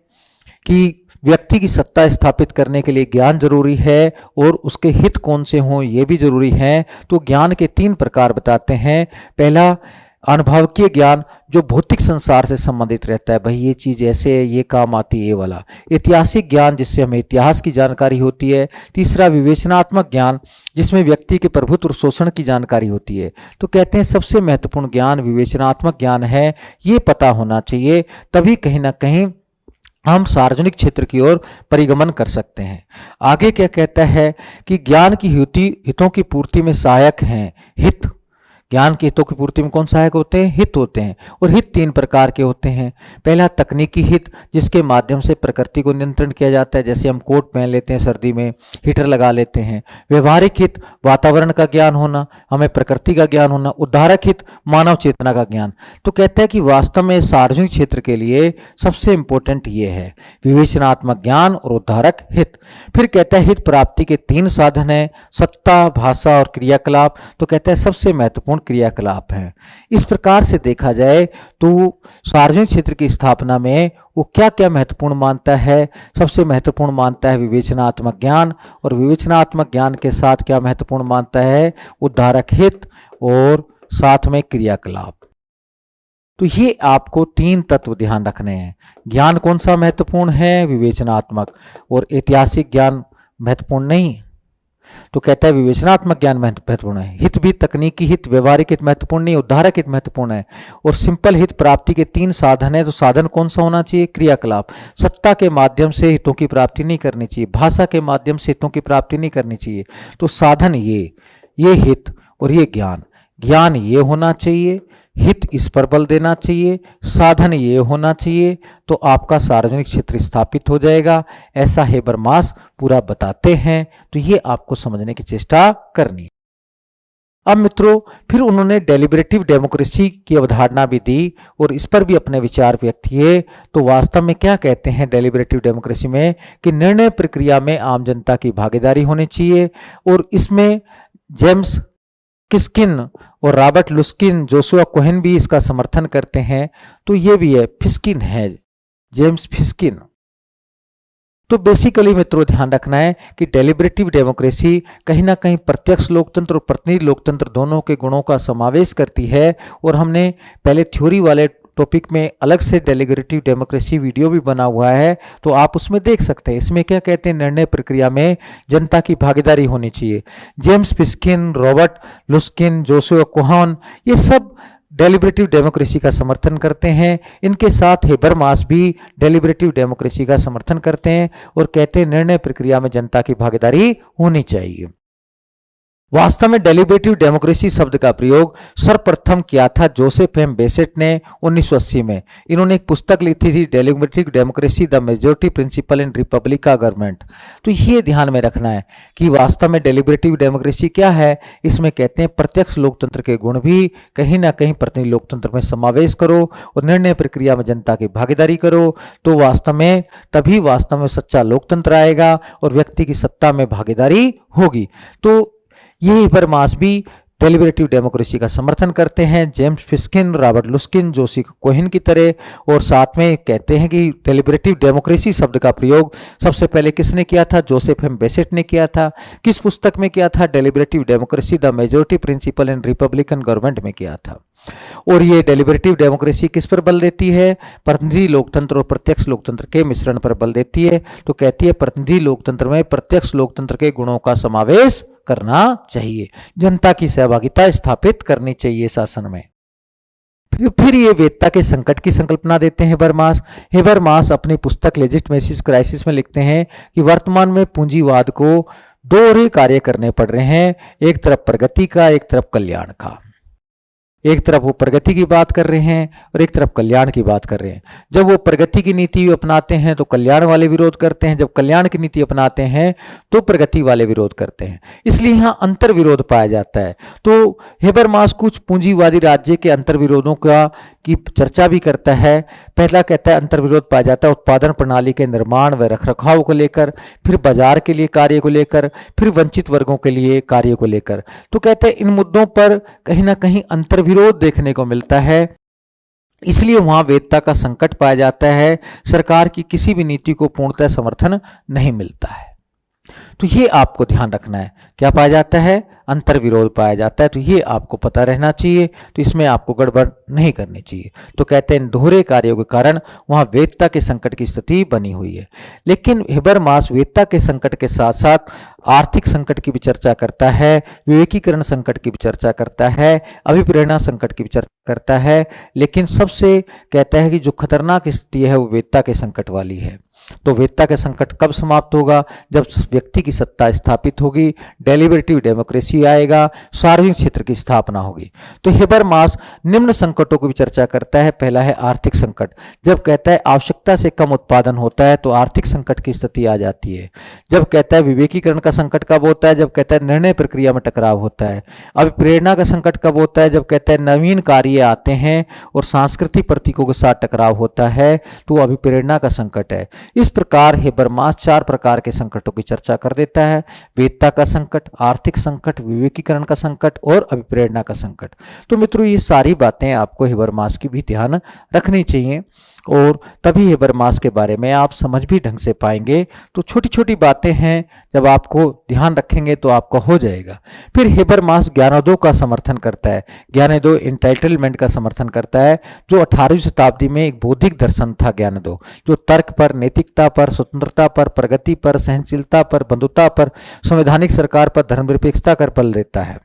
कि व्यक्ति की सत्ता स्थापित करने के लिए ज्ञान जरूरी है और उसके हित कौन से हों ये भी जरूरी है। तो ज्ञान के 3 प्रकार बताते हैं। पहला अनुभवकीय ज्ञान जो भौतिक संसार से संबंधित रहता है, भाई ये चीज ऐसे है, ये काम आती है, ये वाला। ऐतिहासिक ज्ञान जिससे हमें इतिहास की जानकारी होती है। तीसरा विवेचनात्मक ज्ञान जिसमें व्यक्ति के प्रभुत्व और शोषण की जानकारी होती है। तो कहते हैं सबसे महत्वपूर्ण ज्ञान विवेचनात्मक ज्ञान है, ये पता होना चाहिए, तभी कहीं ना कहीं हम सार्वजनिक क्षेत्र की ओर परिगमन कर सकते हैं। आगे क्या कहता है कि ज्ञान की हितों की पूर्ति में सहायक हैं हित। ज्ञान के हितों की पूर्ति में कौन सहायक होते हैं? हित होते हैं। और हित 3 प्रकार के होते हैं। पहला तकनीकी हित जिसके माध्यम से प्रकृति को नियंत्रण किया जाता है, जैसे हम कोट पहन लेते हैं, सर्दी में हीटर लगा लेते हैं। व्यवहारिक हित वातावरण का ज्ञान होना, हमें प्रकृति का ज्ञान होना। उद्धारक हित मानव चेतना का ज्ञान। तो कहता है कि वास्तव में सार्वजनिक क्षेत्र के लिए सबसे इंपॉर्टेंट ये है विवेचनात्मक ज्ञान और उद्धारक हित। फिर कहता है हित प्राप्ति के 3 साधन है, सत्ता, भाषा और क्रियाकलाप। तो कहता है सबसे महत्वपूर्ण क्रियाकलाप है। इस प्रकार से देखा जाए तो सार्वजनिक क्षेत्र की स्थापना में वो क्या क्या महत्वपूर्ण मानता है? सबसे महत्वपूर्ण मानता है विवेचनात्मक ज्ञान, और विवेचनात्मक ज्ञान के साथ क्या महत्वपूर्ण मानता है? उद्धारक हित और साथ में क्रियाकलाप। तो ये आपको 3 तत्व ध्यान रखने हैं। ज्ञान कौन सा महत्वपूर्ण है? विवेचनात्मक। और ऐतिहासिक ज्ञान महत्वपूर्ण नहीं। तो कहता है विवेचनात्मक ज्ञान महत्वपूर्ण है। हित भी तकनीकी हित, व्यवहारिक हित महत्वपूर्ण नहीं, उद्धारक हित महत्वपूर्ण है। और सिंपल हित प्राप्ति के 3 साधन है। तो साधन कौन सा होना चाहिए? क्रियाकलाप। सत्ता के माध्यम से हितों की प्राप्ति नहीं करनी चाहिए, भाषा के माध्यम से हितों की प्राप्ति नहीं करनी चाहिए। तो साधन ये हित और ये ज्ञान। ज्ञान ये होना चाहिए, हित इस पर बल देना चाहिए, साधन ये होना चाहिए, तो आपका सार्वजनिक क्षेत्र स्थापित हो जाएगा। ऐसा हेबरमास पूरा बताते हैं। तो ये आपको समझने की चेष्टा करनी है। अब मित्रों फिर उन्होंने डेलिब्रेटिव डेमोक्रेसी की अवधारणा भी दी और इस पर भी अपने विचार व्यक्त किए। तो वास्तव में क्या कहते हैं डेलिब्रेटिव डेमोक्रेसी में कि निर्णय प्रक्रिया में आम जनता की भागीदारी होनी चाहिए। और इसमें जेम्स किस्किन और रॉबर्ट लुस्किन, जोशुआ कोहेन भी इसका समर्थन करते हैं। तो ये भी है, फिस्किन है, जेम्स फिस्किन। तो बेसिकली मित्रों ध्यान रखना है कि डेलिब्रेटिव डेमोक्रेसी कहीं ना कहीं प्रत्यक्ष लोकतंत्र और प्रतिनिधि लोकतंत्र दोनों के गुणों का समावेश करती है। और हमने पहले थ्योरी वाले टॉपिक में अलग से डेलिब्रेटिव डेमोक्रेसी वीडियो भी बना हुआ है, तो आप उसमें देख सकते हैं। इसमें क्या कहते हैं? निर्णय प्रक्रिया में जनता की भागीदारी होनी चाहिए। जेम्स फिस्किन, रॉबर्ट लुस्किन, जोशुआ कोहेन, ये सब डेलिब्रेटिव डेमोक्रेसी का समर्थन करते हैं। इनके साथ हेबरमास भी डेलिब्रेटिव डेमोक्रेसी का समर्थन करते हैं और कहते हैं निर्णय प्रक्रिया में जनता की भागीदारी होनी चाहिए। वास्तव में डेलिब्रेटिव डेमोक्रेसी शब्द का प्रयोग सर्वप्रथम किया था जोसेफ एम बेसेट ने 1980 में। इन्होंने एक पुस्तक लिखी थी deliberative democracy the majority principal in Republic का गवर्नमेंट। तो ये ध्यान में रखना है कि वास्तव में डेलिब्रेटिव डेमोक्रेसी क्या है। इसमें कहते हैं प्रत्यक्ष लोकतंत्र के गुण भी कहीं ना कहीं प्रतिनिधि लोकतंत्र में समावेश करो और निर्णय प्रक्रिया में जनता की भागीदारी करो। तो वास्तव में तभी वास्तव में सच्चा लोकतंत्र आएगा और व्यक्ति की सत्ता में भागीदारी होगी। तो ये हेबरमास भी डेलिबरेटिव डेमोक्रेसी का समर्थन करते हैं, जेम्स फिस्किन, रॉबर्ट लुस्किन, जोसेफ कोहेन की तरह। और साथ में कहते हैं कि डेलिबरेटिव डेमोक्रेसी शब्द का प्रयोग सबसे पहले किसने किया था? जोसेफ एम बेसेट ने किया था। किस पुस्तक में किया था? Deliberative democracy the majority principal in Republican government में किया था। और ये डेलिबरेटिव डेमोक्रेसी किस पर बल देती है? प्रतिनिधि लोकतंत्र और प्रत्यक्ष लोकतंत्र के मिश्रण पर बल देती है। तो कहती है प्रतिनिधि लोकतंत्र में प्रत्यक्ष लोकतंत्र के गुणों का समावेश करना चाहिए, जनता की सहभागिता स्थापित करनी चाहिए शासन में। फिर ये वेत्ता के संकट की संकल्पना देते हैं हेबरमास। हेबरमास अपनी पुस्तक लेजिटमेसी क्राइसिस में लिखते हैं कि वर्तमान में पूंजीवाद को दोहरे कार्य करने पड़ रहे हैं, एक तरफ प्रगति का, एक तरफ कल्याण का। एक तरफ वो प्रगति की बात कर रहे हैं और एक तरफ कल्याण की बात कर रहे हैं। जब वो प्रगति की नीति अपनाते हैं तो कल्याण वाले विरोध करते हैं, जब कल्याण की नीति अपनाते हैं तो प्रगति वाले विरोध करते हैं। इसलिए यहाँ अंतर विरोध पाया जाता है। तो हेबरमास कुछ पूंजीवादी राज्य के अंतर विरोधों की चर्चा भी करता है। पहला कहता है अंतर विरोध पाया जाता है उत्पादन प्रणाली के निर्माण व रखरखाव को लेकर, फिर बाजार के लिए कार्य को लेकर, फिर वंचित वर्गों के लिए कार्य को लेकर। तो कहते हैं इन मुद्दों पर कहीं ना कहीं अंतर विरोध देखने को मिलता है, इसलिए वहां वेत्ता का संकट पाया जाता है। सरकार की किसी भी नीति को पूर्णतः समर्थन नहीं मिलता है। तो ये आपको ध्यान रखना है, क्या पाया जाता है? अंतर विरोध पाया जाता है। तो ये आपको पता रहना चाहिए, तो इसमें आपको गड़बड़ नहीं करनी चाहिए। तो कहते हैं दोहरे कार्यों के कारण वहां वेत्ता के संकट की स्थिति बनी हुई है। लेकिन हेबरमास वेत्ता के संकट के साथ साथ आर्थिक संकट की भी चर्चा करता है, विवेकीकरण संकट की भी चर्चा करता है, अभिप्रेरणा संकट की भी चर्चा करता है। लेकिन सबसे कहता है कि जो खतरनाक स्थिति है वो वेत्ता के संकट वाली है। तो वेत्ता का संकट कब समाप्त होगा? जब व्यक्ति की सत्ता स्थापित होगी, डेलिबरेटिव डेमोक्रेसी आएगा, सार्वजनिक क्षेत्र की स्थापना होगी। तो हेबरमास निम्न संकटों की भी चर्चा करता है। पहला है आर्थिक संकट। जब कहता है आवश्यकता से कम उत्पादन होता है तो आर्थिक संकट की स्थिति आ जाती है। जब कहता है विवेकीकरण का संकट कब होता है? जब कहता है निर्णय प्रक्रिया में टकराव होता है। अभिप्रेरणा का संकट कब होता है? जब कहता है नवीन कार्य आते हैं और सांस्कृतिक प्रतीकों के साथ टकराव होता है, तो अभिप्रेरणा का संकट है। इस प्रकार हेबरमास 4 प्रकार के संकटों की चर्चा कर देता है: वेत्ता का संकट, आर्थिक संकट, विवेकीकरण का संकट और अभिप्रेरणा का संकट। तो मित्रों ये सारी बातें आपको हेबरमास की भी ध्यान रखनी चाहिए और तभी हेबरमास के बारे में आप समझ भी ढंग से पाएंगे। तो छोटी छोटी बातें हैं, जब आपको ध्यान रखेंगे तो आपका हो जाएगा। फिर हेबरमास ज्ञानोदय का समर्थन करता है। ज्ञानोदय एंटाइटलमेंट का समर्थन करता है, जो 18वीं शताब्दी में एक बौद्धिक दर्शन था। ज्ञानोदय जो तर्क पर, नैतिकता पर, स्वतंत्रता पर, प्रगति पर, सहनशीलता पर, बंधुता पर, संवैधानिक सरकार पर, धर्मनिरपेक्षता पर बल देता है।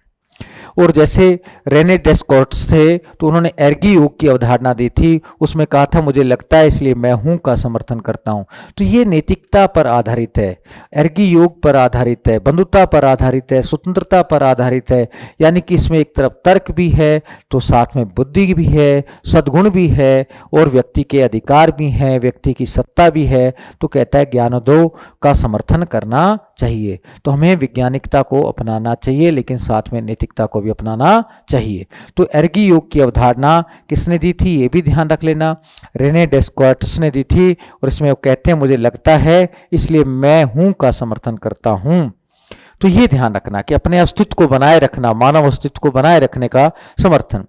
और जैसे रेने डेस्कार्tes थे तो उन्होंने एर्गी योग की अवधारणा दी थी, उसमें कहा था मुझे लगता है इसलिए मैं हूं का समर्थन करता हूं। तो ये नैतिकता पर आधारित है, एर्गी योग पर आधारित है, बंधुता पर आधारित है, स्वतंत्रता पर आधारित है। यानी कि इसमें एक तरफ तर्क भी है तो साथ में बुद्धि भी है, सद्गुण भी है और व्यक्ति के अधिकार भी हैं, व्यक्ति की सत्ता भी है। तो कहता है ज्ञानोदय का समर्थन करना चाहिए। तो हमें वैज्ञानिकता को अपनाना चाहिए लेकिन साथ में नैतिकता को भी अपनाना चाहिए। तो एर्गी योग की अवधारणा किसने दी थी ये भी ध्यान रख लेना, रेने डेस्कार्tes ने दी थी। और इसमें वो कहते हैं मुझे लगता है इसलिए मैं हूं का समर्थन करता हूं। तो ये ध्यान रखना कि अपने अस्तित्व को बनाए रखना, मानव अस्तित्व को बनाए रखने का समर्थन।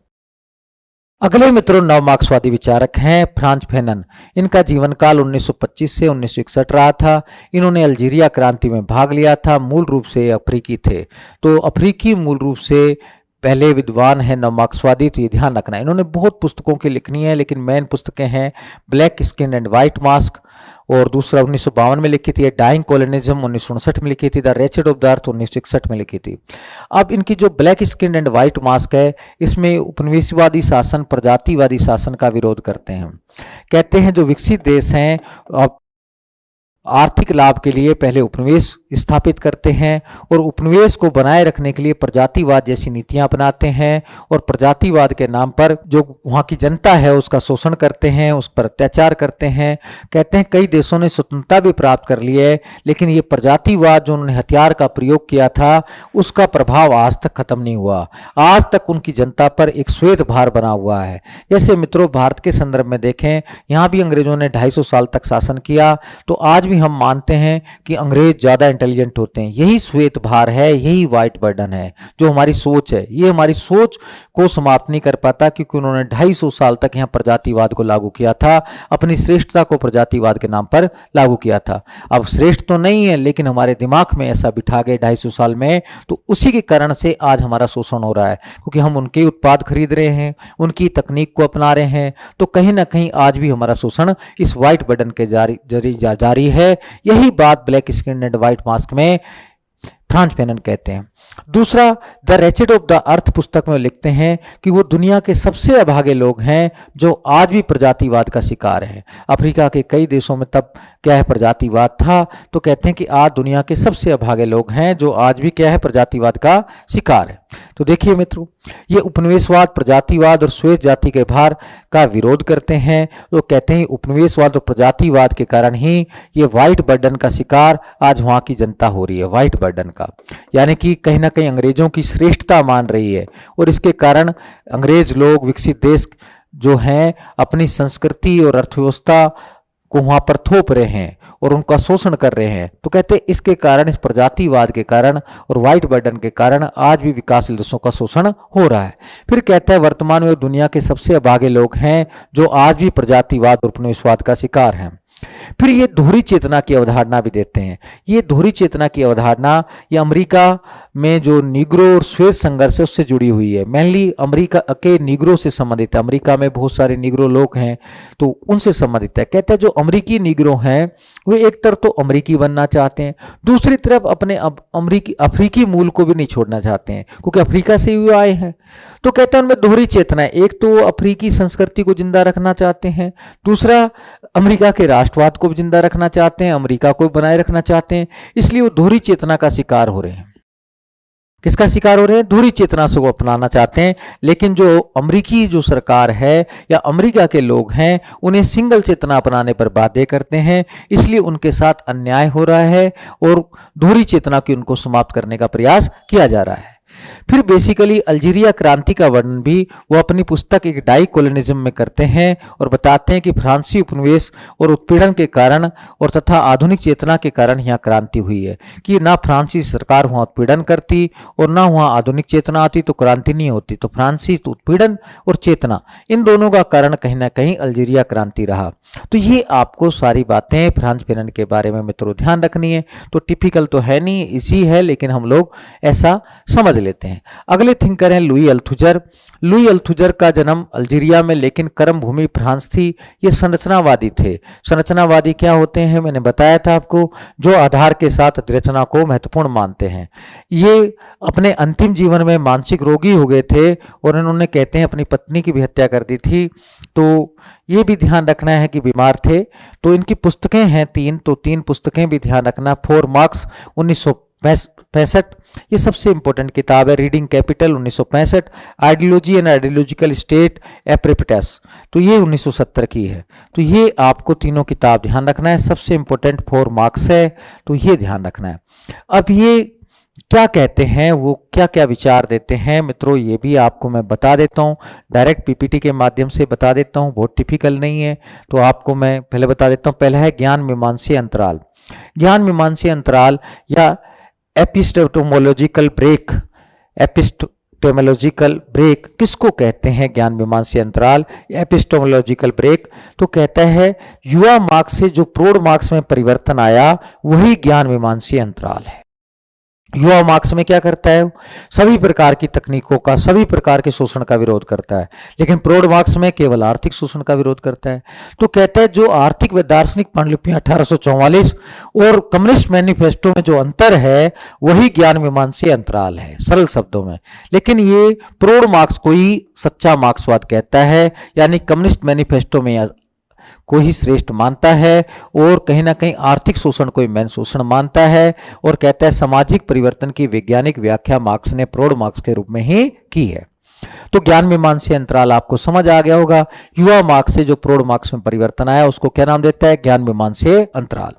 अगले मित्रों नव मार्क्सवादी विचारक हैं फ्रांज फैनन। इनका जीवन काल 1925 से 1961 रहा था। इन्होंने अल्जीरिया क्रांति में भाग लिया था। मूल रूप से अफ्रीकी थे, तो अफ्रीकी मूल रूप से पहले विद्वान है नव मार्क्सवादी। तो ये ध्यान रखना, इन्होंने बहुत पुस्तकों की लिखनी है लेकिन मेन पुस्तकें हैं black skin and white mask, और दूसरा 1952 में लिखी थी डाइंग कॉलोनिज्म, 1959 में लिखी थी the wretched of the earth, 1961 में लिखी थी। अब इनकी जो black skin and white mask है, इसमें उपनिवेशवादी शासन, प्रजातिवादी शासन का विरोध करते हैं। कहते हैं जो विकसित देश हैं आर्थिक लाभ के लिए पहले उपनिवेश स्थापित करते हैं और उपनिवेश को बनाए रखने के लिए प्रजातिवाद जैसी नीतियां अपनाते हैं और प्रजातिवाद के नाम पर जो वहां की जनता है उसका शोषण करते हैं, उस पर अत्याचार करते हैं। कहते हैं कई देशों ने स्वतंत्रता भी प्राप्त कर ली है लेकिन ये प्रजातिवाद जो उन्होंने हथियार का प्रयोग किया था उसका प्रभाव आज तक खत्म नहीं हुआ। आज तक उनकी जनता पर एक श्वेत भार बना हुआ है। जैसे मित्रों भारत के संदर्भ में देखें, यहाँ भी अंग्रेजों ने 250 साल तक शासन किया, तो आज भी हम मानते हैं कि अंग्रेज ज्यादा इंटेलिजेंट होते हैं। यही श्वेत भार है, यही व्हाइट बर्डन है, जो हमारी सोच है। ये हमारी सोच को समाप्त नहीं कर पाता, क्योंकि उन्होंने 250 साल तक यहाँ प्रजातिवाद को लागू किया था, अपनी श्रेष्ठता को प्रजातिवाद के नाम पर लागू किया था। अब श्रेष्ठ तो नहीं है, लेकिन हमारे दिमाग में ऐसा बिठा गए 250 साल में, तो उसी के कारण से आज हमारा शोषण हो रहा है, क्योंकि हम उनके उत्पाद खरीद रहे हैं, उनकी तकनीक को अपना रहे हैं। तो कहीं ना कहीं आज भी हमारा शोषण इस व्हाइट बर्डन के जारी है। यही बात black skin and white mask में फ्रांज फैनन कहते हैं। दूसरा, the ratchet of the earth पुस्तक में लिखते हैं कि वो दुनिया के सबसे अभागे लोग हैं जो आज भी प्रजातिवाद का शिकार हैं। अफ्रीका के कई देशों में तब क्या है, प्रजातिवाद था, तो कहते हैं कि आज दुनिया के सबसे अभागे लोग हैं जो आज भी क्या है, प्रजातिवाद का शिकार है। तो देखिए मित्रों, ये उपनिवेशवाद, प्रजातिवाद और श्वेत जाति के भार का विरोध करते हैं। तो कहते हैं उपनिवेशवाद और प्रजातिवाद के कारण ही ये व्हाइट बर्डन का शिकार आज वहां की जनता हो रही है, व्हाइट बर्डन का, यानी कि कहीं ना कहीं अंग्रेजों की श्रेष्ठता मान रही है, और इसके कारण अंग्रेज लोग, विकसित देश जो हैं, अपनी संस्कृति और अर्थव्यवस्था को वहां पर थोप रहे हैं और उनका शोषण कर रहे हैं। तो कहते हैं इसके कारण, इस प्रजातिवाद के कारण और व्हाइट बर्डन के कारण आज भी विकासशील देशों का शोषण हो रहा है। फिर कहता है वर्तमान में दुनिया के सबसे अभागे लोग हैं जो आज भी प्रजातिवाद और उपनिवेशवाद का शिकार हैं। फिर ये दोहरी चेतना की अवधारणा भी देते हैं। ये दोहरी चेतना की अवधारणा ये अमेरिका में जो निग्रो और श्वेत संघर्ष है उससे जुड़ी हुई है। मेनली अमेरिका के निग्रो से संबंधित है। अमेरिका में बहुत सारे निग्रो लोग हैं, तो उनसे संबंधित है। कहते हैं जो अमेरिकी निग्रो हैं वे एक तरफ तो अमेरिकी बनना चाहते हैं, दूसरी तरफ अपने अफ्रीकी मूल को भी नहीं छोड़ना चाहते हैं, क्योंकि अफ्रीका से ही आए हैं। तो कहते हैं उनमें दोहरी चेतना है। एक तो अफ्रीकी संस्कृति को जिंदा रखना चाहते हैं, दूसरा अमेरिका के राष्ट्रवाद को भी जिंदा रखना चाहते हैं, अमेरिका को बनाए रखना चाहते हैं। इसलिए वो दोहरी चेतना का शिकार हो रहे हैं। किसका शिकार हो रहे हैं? दोहरी चेतना से वो अपनाना चाहते हैं। लेकिन जो अमेरिकी जो सरकार है या अमेरिका के लोग हैं उन्हें सिंगल चेतना अपनाने पर बाध्य करते हैं, इसलिए उनके साथ अन्याय हो रहा है और दोहरी चेतना की उनको समाप्त करने का प्रयास किया जा रहा है। फिर बेसिकली अल्जीरिया क्रांति का वर्णन भी वो अपनी पुस्तक एक डाई कॉलोनिज्म में करते हैं और बताते हैं कि फ्रांसीसी उपनिवेश और उत्पीड़न के कारण और तथा आधुनिक चेतना के कारण यहाँ क्रांति हुई है, कि ना फ्रांसीसी सरकार वहाँ उत्पीड़न करती और ना वहाँ आधुनिक चेतना आती तो क्रांति नहीं होती। तो फ्रांसीसी उत्पीड़न और चेतना, इन दोनों का कारण कहीं ना कहीं अल्जीरिया क्रांति रहा। तो ये आपको सारी बातें फ्रांज फैनन के बारे में मित्रों ध्यान रखनी है। तो टिपिकल तो है नहीं, इजी है, लेकिन हम लोग ऐसा समझ लेते हैं। अगले थिंकर हैं लुई अल्थुजर। लुई अल्थुजर का जन्म अल्जीरिया में, लेकिन कर्म भूमि फ्रांस थी। ये संरचनावादी थे। संरचनावादी क्या होते हैं मैंने बताया था आपको, जो आधार के साथ रचना को महत्वपूर्ण मानते हैं। ये अपने अंतिम जीवन में मानसिक रोगी हो गए थे और इन्होंने कहते हैं अपनी पत्नी की भी हत्या कर दी थी। तो ये भी ध्यान रखना है कि बीमार थे। तो इनकी पुस्तकें हैं 3, तो 3 पुस्तकें भी ध्यान रखना। 4 मार्क्स 1965, ये सबसे इंपॉर्टेंट किताब है। Reading capital 1965, ideology and ideological state apparatus, तो ये 1970 की है। तो ये आपको तीनों किताब ध्यान रखना है। सबसे इंपॉर्टेंट 4 मार्क्स है, तो ये ध्यान रखना है। अब ये क्या कहते हैं, वो क्या क्या विचार देते हैं मित्रों, ये भी आपको मैं बता देता हूँ। डायरेक्ट पीपीटी के माध्यम से बता देता हूँ, बहुत टिपिकल नहीं है, तो आपको मैं पहले बता देता हूँ। पहला है ज्ञान मीमांसीय अंतराल। ज्ञान मीमांसीय अंतराल या एपिस्टेमोलॉजिकल ब्रेक, एपिस्टेमोलॉजिकल ब्रेक किसको कहते हैं? ज्ञान मीमांसीय अंतराल, एपिस्टेमोलॉजिकल ब्रेक। तो कहता है युवा मार्क्स से जो प्रौढ़ मार्क्स में परिवर्तन आया वही ज्ञान मीमांसीय अंतराल है। युवा मार्क्स में क्या करता है? सभी प्रकार की तकनीकों का, सभी प्रकार के शोषण का विरोध करता है, लेकिन प्रौढ़ मार्क्स में केवल आर्थिक शोषण का विरोध करता है। तो कहता है जो आर्थिक व दार्शनिक पांडुलिपियां 1844 और कम्युनिस्ट मैनिफेस्टो में जो अंतर है वही ज्ञान मीमांसीय अंतराल है, सरल शब्दों में। लेकिन ये प्रौढ़ मार्क्स को ही सच्चा मार्क्सवाद कहता है, यानी कम्युनिस्ट मैनिफेस्टो में को ही श्रेष्ठ मानता है और कहीं ना कहीं आर्थिक शोषण को ही मैन शोषण मानता है, और कहता है सामाजिक परिवर्तन की वैज्ञानिक व्याख्या मार्क्स ने प्रौढ़ मार्क्स के रूप में ही की है। तो ज्ञान मीमांसीय अंतराल आपको समझ आ गया होगा। युवा मार्क्स से जो प्रौढ़ मार्क्स में परिवर्तन आया उसको क्या नाम देता है? ज्ञान मीमांसीय अंतराल।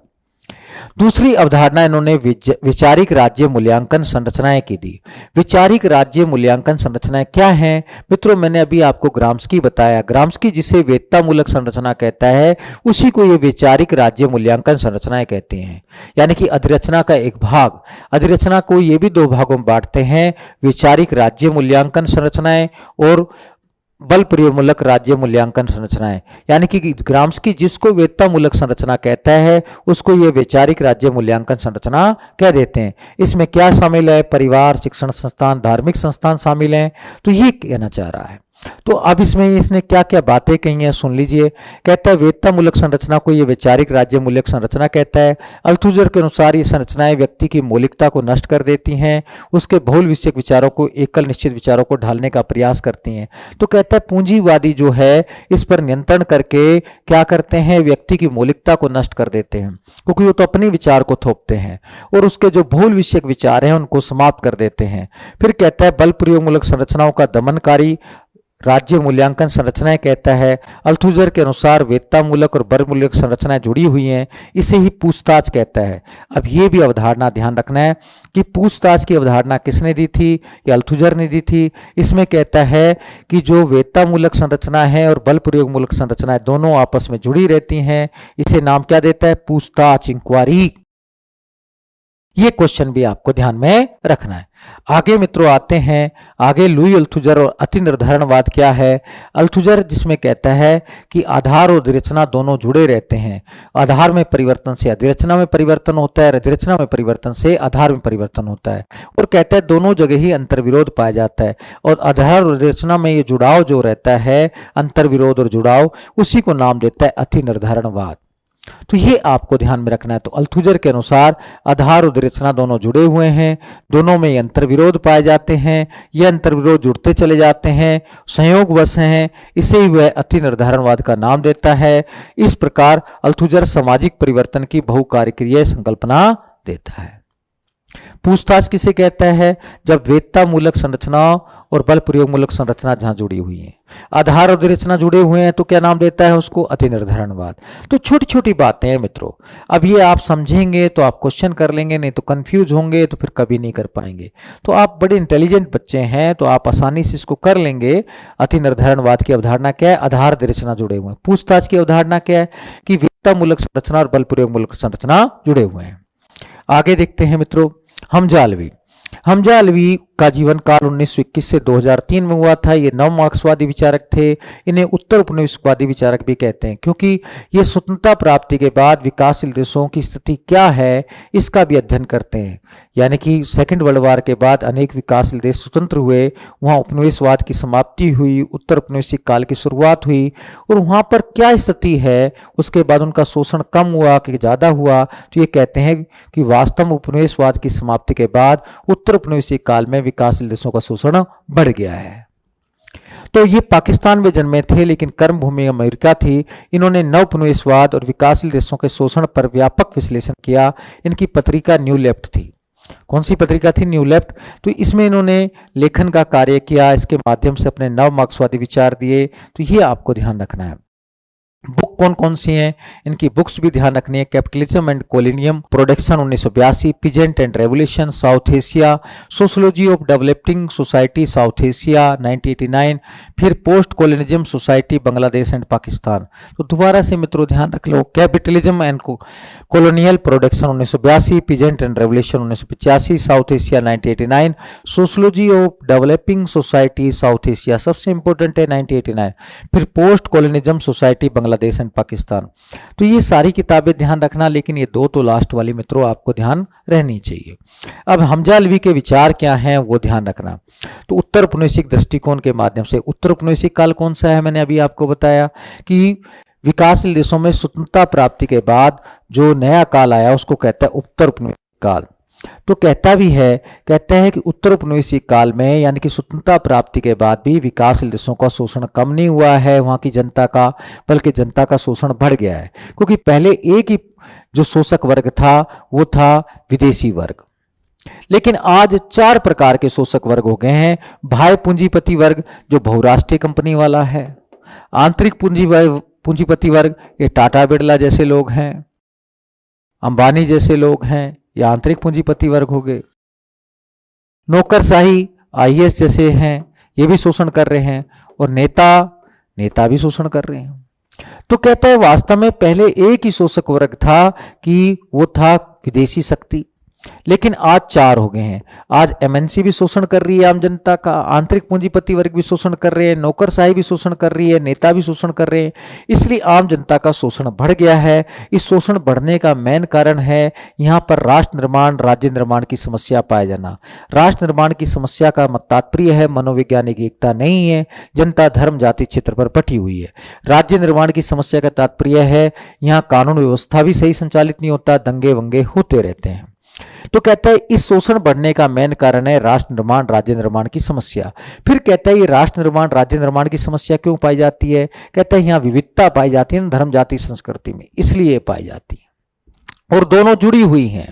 दूसरी अवधारणा इन्होंने वैचारिक राज्य मूल्यांकन संरचनाएं की थी। वैचारिक राज्य मूल्यांकन संरचनाएं क्या हैं मित्रों? मैंने अभी आपको ग्राम्स्की बताया। ग्राम्स्की जिसे वेत्तामूलक संरचना कहता है, उसी को ये वैचारिक राज्य मूल्यांकन संरचनाएं कहते हैं। यानी कि अधिरचना का एक भाग, अधिरचना को ये भी दो भागों में बांटते हैं, वैचारिक राज्य मूल्यांकन संरचनाएं और बल प्रयोगमूलक राज्य मूल्यांकन संरचनाएं। यानी कि ग्राम्स्की जिसको वेत्तामूलक संरचना कहता है, उसको ये वैचारिक राज्य मूल्यांकन संरचना कह देते हैं। इसमें क्या शामिल है? परिवार, शिक्षण संस्थान, धार्मिक संस्थान शामिल हैं। तो ये कहना चाह रहा है। तो अब इसमें इसने क्या क्या बातें कही हैं सुन लीजिए। कहता है वेत्तामूलक संरचना को ये वैचारिक राज्य मूल्यक संरचना कहता है। अल्थुजर के अनुसार ये संरचनाएं व्यक्ति की मौलिकता को नष्ट कर देती हैं, उसके बहुल विषयक विचारों को एकल निश्चित विचारों को ढालने का प्रयास करती हैं। तो कहता है पूंजीवादी जो है इस पर नियंत्रण करके क्या करते हैं? व्यक्ति की मौलिकता को नष्ट कर देते हैं, क्योंकि वो तो अपने विचार को थोपते हैं और उसके जो बहुल विषयक विचार हैं उनको समाप्त कर देते हैं। फिर कहता है बल प्रयोगमूलक संरचनाओं का दमनकारी राज्य मूल्यांकन संरचनाएं कहता है। अल्थुजर के अनुसार वेत्तामूलक और बलमूलक संरचनाएं जुड़ी हुई हैं, इसे ही पूछताछ कहता है। अब ये भी अवधारणा ध्यान रखना है कि पूछताछ की अवधारणा किसने दी थी? ये अल्थुजर ने दी थी। इसमें कहता है कि जो वेत्तामूलक संरचना है और बल प्रयोगमूलक संरचनाएं दोनों आपस में जुड़ी रहती हैं, इसे नाम क्या देता है? पूछताछ, इंक्वायरी। ये क्वेश्चन भी आपको ध्यान में रखना है। आगे मित्रों आते हैं, आगे लुई अल्थुजर और अति निर्धारणवाद क्या है? अल्थुजर जिसमें कहता है कि आधार और अधिरचना दोनों जुड़े रहते हैं। आधार में परिवर्तन से अधिरचना में परिवर्तन होता है, अधिरचना में परिवर्तन से आधार में परिवर्तन होता है। और कहता है दोनों जगह ही अंतर्विरोध पाया जाता है, और आधार और अधिरचना में ये जुड़ाव जो रहता है, अंतर्विरोध और जुड़ाव, उसी को नाम देता है अति निर्धारणवाद। तो ये आपको ध्यान में रखना है। तो अल्थुजर के अनुसार आधार और अधिरचना दोनों जुड़े हुए हैं, दोनों में अंतर्विरोध पाए जाते हैं, ये अंतर्विरोध जुड़ते चले जाते हैं, संयोगवश हैं, इसे ही वह अति निर्धारणवाद का नाम देता है। इस प्रकार अल्थुजर सामाजिक परिवर्तन की बहुकार्यक्रिया संकल्पना देता है। पूछताछ किसे कहता है? जब वेत्तामूलक संरचना और बल प्रयोगमूलक संरचना जहां जुड़ी हुई है, आधार और अधिरचना जुड़े हुए हैं, तो क्या नाम देता है उसको? अति निर्धारणवाद। तो छोटी छोटी बातें हैं मित्रों, अब ये आप समझेंगे तो आप क्वेश्चन कर लेंगे, नहीं तो कंफ्यूज होंगे तो फिर कभी नहीं कर पाएंगे। तो आप बड़े इंटेलिजेंट बच्चे हैं तो आप आसानी से इसको कर लेंगे। अति निर्धारणवाद की अवधारणा क्या है? आधार अधिरचना जुड़े हुए हैं। पूछताछ की अवधारणा क्या है? कि वेत्तामूलक संरचना और बल प्रयोगमूलक संरचना जुड़े हुए हैं। आगे देखते हैं मित्रों, हमजा अलवी। हमजा अलवी का जीवन काल 1921 से 2003 में हुआ था। ये नव मार्क्सवादी विचारक थे। इन्हें उत्तर उपनिवेशवादी विचारक भी कहते हैं, क्योंकि ये स्वतंत्रता प्राप्ति के बाद विकासशील देशों की स्थिति क्या है इसका भी अध्ययन करते हैं। यानी कि सेकेंड वर्ल्ड वॉर के बाद अनेक विकासशील देश स्वतंत्र हुए, वहाँ उपनिवेशवाद की समाप्ति हुई, उत्तर उपनिवेशिक काल की शुरुआत हुई, और वहाँ पर क्या स्थिति है, उसके बाद उनका शोषण कम हुआ कि ज़्यादा हुआ। तो ये कहते हैं कि वास्तव में उपनिवेशवाद की समाप्ति के बाद उत्तर उपनिवेशिक काल में विकासशील देशों का शोषण बढ़ गया है। तो ये पाकिस्तान में जन्मे थे, लेकिन कर्मभूमि अमेरिका थी। इन्होंने नव उपनिवेशवाद और विकासशील देशों के शोषण पर व्यापक विश्लेषण किया। इनकी पत्रिका न्यू लेफ्ट थी। कौन सी पत्रिका थी? New left. तो इसमें इन्होंने लेखन का कार्य किया, इसके माध्यम से अपने नव मार्क्सवादी विचार दिए। तो ये आपको ध्यान रखना है। बुक कौन कौन सी हैं, इनकी बुक्स भी ध्यान रखनी है। Capitalism and colonial production 1982, peasant and revolution South Asia, sociology of developing society South Asia 1989, फिर post colonialism society Bangladesh and Pakistan. तो दोबारा से मित्रों ध्यान रख लो, capitalism and colonial production 1982, peasant and revolution 1985, South Asia 1989, sociology of developing society South Asia सबसे important है 1989, फिर post colonialism society Bangladesh and Pakistan. तो ये सारी किताबें ध्यान रखना, लेकिन ये दो तो लास्ट वाली मित्रों आपको ध्यान रहनी चाहिए। अब हमजा अलवी के विचार क्या हैं वो ध्यान रखना। तो उत्तर उपनिवेशिक दृष्टिकोण के माध्यम से, उत्तर उपनिवेशिक काल कौन सा है? मैंने अभी आपको बताया कि विकासशील देशों में स्वतंत्रता प्राप्ति के बाद जो नया काल आया उसको कहता है उत्तर उपनिवेशिक काल। तो कहता है कि उत्तर उपनिवेशिक काल में, यानी कि स्वतंत्रता प्राप्ति के बाद भी विकासशील देशों का शोषण कम नहीं हुआ है वहां की जनता का, बल्कि जनता का शोषण बढ़ गया है। क्योंकि पहले एक ही जो शोषक वर्ग था वो था विदेशी वर्ग, लेकिन आज 4 प्रकार के शोषक वर्ग हो गए हैं। बाह्य पूंजीपति वर्ग जो बहुराष्ट्रीय कंपनी वाला है, आंतरिक पूंजीपति वर्ग ये टाटा बिरला जैसे लोग हैं, अंबानी जैसे लोग हैं, या आंतरिक पूंजीपति वर्ग हो गए। नौकरशाही आईएएस जैसे हैं, ये भी शोषण कर रहे हैं। और नेता भी शोषण कर रहे हैं। तो कहता है वास्तव में पहले एक ही शोषक वर्ग था कि वो था विदेशी शक्ति, लेकिन आज 4 हो गए हैं। आज एमएनसी भी शोषण कर रही है आम जनता का, आंतरिक पूंजीपति वर्ग भी शोषण कर रहे हैं, नौकरशाही भी शोषण कर रही है, नेता भी शोषण कर रहे हैं। इसलिए आम जनता का शोषण बढ़ गया है। इस शोषण बढ़ने का मेन कारण है यहाँ पर राष्ट्र निर्माण, राज्य निर्माण की समस्या पाया जाना। राष्ट्र निर्माण की समस्या का तात्पर्य है मनोवैज्ञानिक एकता नहीं है, जनता धर्म जाति क्षेत्र पर बटी हुई है। राज्य निर्माण की समस्या का तात्पर्य है यहाँ कानून व्यवस्था भी सही संचालित नहीं होता, दंगे वंगे होते रहते हैं। तो कहता है इस शोषण बढ़ने का मेन कारण है राष्ट्र निर्माण, राज्य निर्माण की समस्या। फिर कहता है ये राष्ट्र निर्माण, राज्य निर्माण की समस्या क्यों पाई जाती है? कहता है यहाँ विविधता पाई जाती है धर्म जाति संस्कृति में, इसलिए पाई जाती है और दोनों जुड़ी हुई हैं।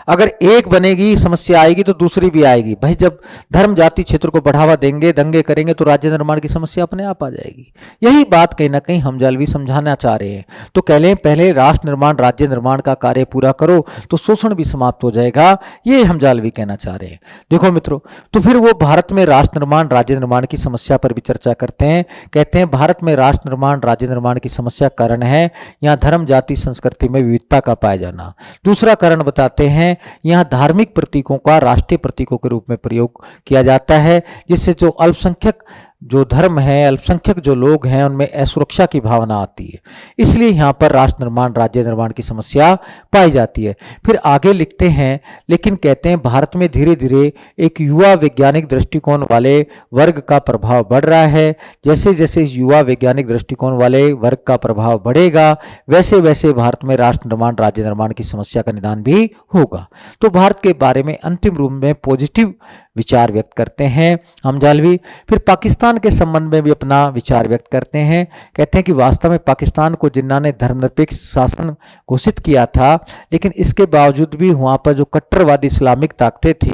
अगर एक बनेगी समस्या आएगी तो दूसरी भी आएगी। भाई जब धर्म जाति क्षेत्र को बढ़ावा देंगे, दंगे करेंगे तो राज्य निर्माण की समस्या अपने आप आ जाएगी। यही बात कहीं ना कहीं हमजालवी समझाना चाह रहे हैं। तो कह लें पहले राष्ट्र निर्माण, राज्य निर्माण का कार्य पूरा करो तो शोषण भी समाप्त हो जाएगा, ये हमजालवी कहना चाह रहे हैं। देखो मित्रों, तो फिर वो भारत में राष्ट्र निर्माण, राज्य निर्माण की समस्या पर भी चर्चा करते हैं। कहते हैं भारत में राष्ट्र निर्माण, राज्य निर्माण की समस्या कारण है यहाँ धर्म जाति संस्कृति में विविधता का पाया जाना। दूसरा कारण बताते हैं यहां धार्मिक प्रतीकों का राष्ट्रीय प्रतीकों के रूप में प्रयोग किया जाता है, जिससे जो अल्पसंख्यक जो धर्म है, अल्पसंख्यक जो लोग हैं उनमें असुरक्षा की भावना आती है। इसलिए यहाँ पर राष्ट्र निर्माण, राज्य निर्माण की समस्या पाई जाती है। फिर आगे लिखते हैं, लेकिन कहते हैं भारत में धीरे धीरे एक युवा वैज्ञानिक दृष्टिकोण वाले वर्ग का प्रभाव बढ़ रहा है। जैसे जैसे इस युवा वैज्ञानिक दृष्टिकोण वाले वर्ग का प्रभाव बढ़ेगा वैसे वैसे भारत में राष्ट्र निर्माण, राज्य निर्माण की समस्या का निदान भी होगा। तो भारत के बारे में अंतिम रूप में पॉजिटिव विचार व्यक्त करते हैं हमजालवी। फिर पाकिस्तान के संबंध में भी अपना विचार व्यक्त करते हैं। कहते हैं कि वास्तव में पाकिस्तान को जिन्ना ने धर्मनिरपेक्ष शासन घोषित किया था, लेकिन इसके बावजूद भी वहां पर जो कट्टरवादी इस्लामिक ताकतें थी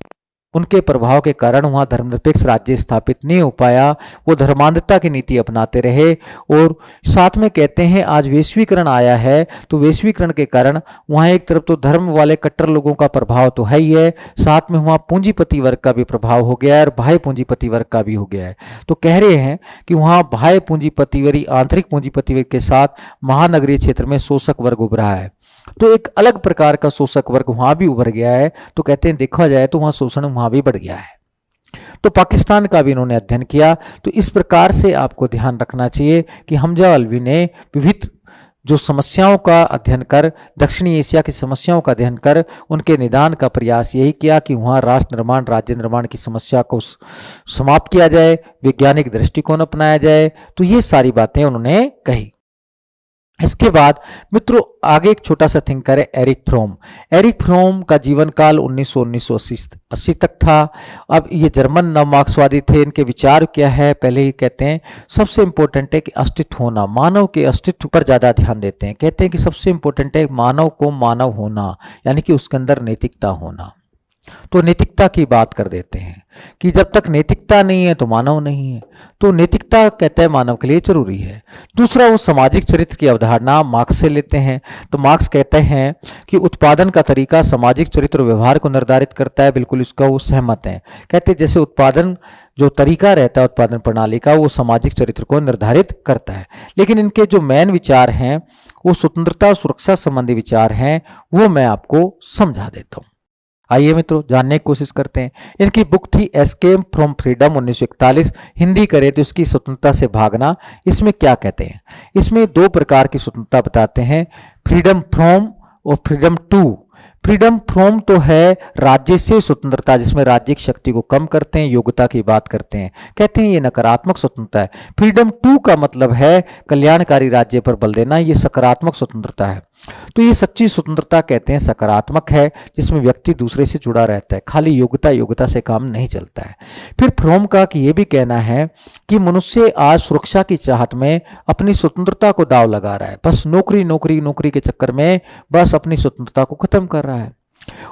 उनके प्रभाव के कारण वहां धर्मनिरपेक्ष राज्य स्थापित नहीं हो पाया। वो धर्मांधता की नीति अपनाते रहे। और साथ में कहते हैं आज वैश्वीकरण आया है, तो वैश्वीकरण के कारण वहां एक तरफ तो धर्म वाले कट्टर लोगों का प्रभाव तो है ही है, साथ में वहां पूंजीपति वर्ग का भी प्रभाव हो गया है और बाह्य पूंजीपति वर्ग का भी हो गया है। तो कह रहे हैं कि वहां बाह्य पूंजीपति वर्ग, आंतरिक पूंजीपति वर्ग के साथ महानगरीय क्षेत्र में शोषक वर्ग उभरा है। तो एक अलग प्रकार का शोषक वर्ग वहां भी उभर गया है। तो कहते हैं देखा जाए तो वहां शोषण वहां भी बढ़ गया है। तो पाकिस्तान का भी इन्होंने अध्ययन किया। तो इस प्रकार से आपको ध्यान रखना चाहिए कि हमजालवी ने विविध जो समस्याओं का अध्ययन कर, दक्षिणी एशिया की समस्याओं का अध्ययन कर उनके निदान का प्रयास यही किया कि वहाँ राष्ट्र निर्माण, राज्य निर्माण की समस्या को समाप्त किया जाए, वैज्ञानिक दृष्टिकोण अपनाया जाए। तो ये सारी बातें उन्होंने कही। इसके बाद मित्रों आगे एक छोटा सा थिंकर है एरिक फ्रोम। एरिक फ्रोम का जीवन काल 1980 तक था। अब ये जर्मन नव मार्क्सवादी थे। इनके विचार क्या है पहले ही कहते हैं, सबसे इंपॉर्टेंट है कि अस्तित्व होना, मानव के अस्तित्व पर ज्यादा ध्यान देते हैं। कहते हैं कि सबसे इंपॉर्टेंट है मानव को मानव होना, यानी कि उसके अंदर नैतिकता होना। तो नैतिकता की बात कर देते हैं कि जब तक नैतिकता नहीं है तो मानव नहीं है। तो नैतिकता कहते हैं मानव के लिए जरूरी है। दूसरा वो सामाजिक चरित्र की अवधारणा मार्क्स से लेते हैं। तो मार्क्स कहते हैं कि उत्पादन का तरीका सामाजिक चरित्र व्यवहार को निर्धारित करता है। बिल्कुल इसका वो सहमत हैं। कहते हैं जैसे उत्पादन जो तरीका रहता है उत्पादन प्रणाली का वो सामाजिक चरित्र को निर्धारित करता है। लेकिन इनके जो मेन विचार हैं वो स्वतंत्रता और सुरक्षा संबंधी विचार हैं, वो मैं आपको समझा देता हूँ। आइए मित्रों जानने की कोशिश करते हैं। इनकी बुक थी एस्केप फ्रॉम फ्रीडम 1941, हिंदी करें तो इसकी स्वतंत्रता से भागना। इसमें क्या कहते हैं, इसमें 2 प्रकार की स्वतंत्रता बताते हैं, फ्रीडम फ्रॉम और फ्रीडम टू। फ्रीडम फ्रॉम तो है राज्य से स्वतंत्रता, जिसमें राज्य की शक्ति को कम करते हैं, योग्यता की बात करते हैं, कहते हैं ये नकारात्मक स्वतंत्रता है। फ्रीडम टू का मतलब है कल्याणकारी राज्य पर बल देना, ये सकारात्मक स्वतंत्रता है। तो ये सच्ची स्वतंत्रता कहते हैं सकारात्मक है, जिसमें व्यक्ति दूसरे से जुड़ा रहता है, खाली योग्यता से काम नहीं चलता है। फिर फ्रोम का कि ये भी कहना है कि मनुष्य आज सुरक्षा की चाहत में अपनी स्वतंत्रता को दांव लगा रहा है, बस नौकरी के चक्कर में बस अपनी स्वतंत्रता को खत्म कर रहा है।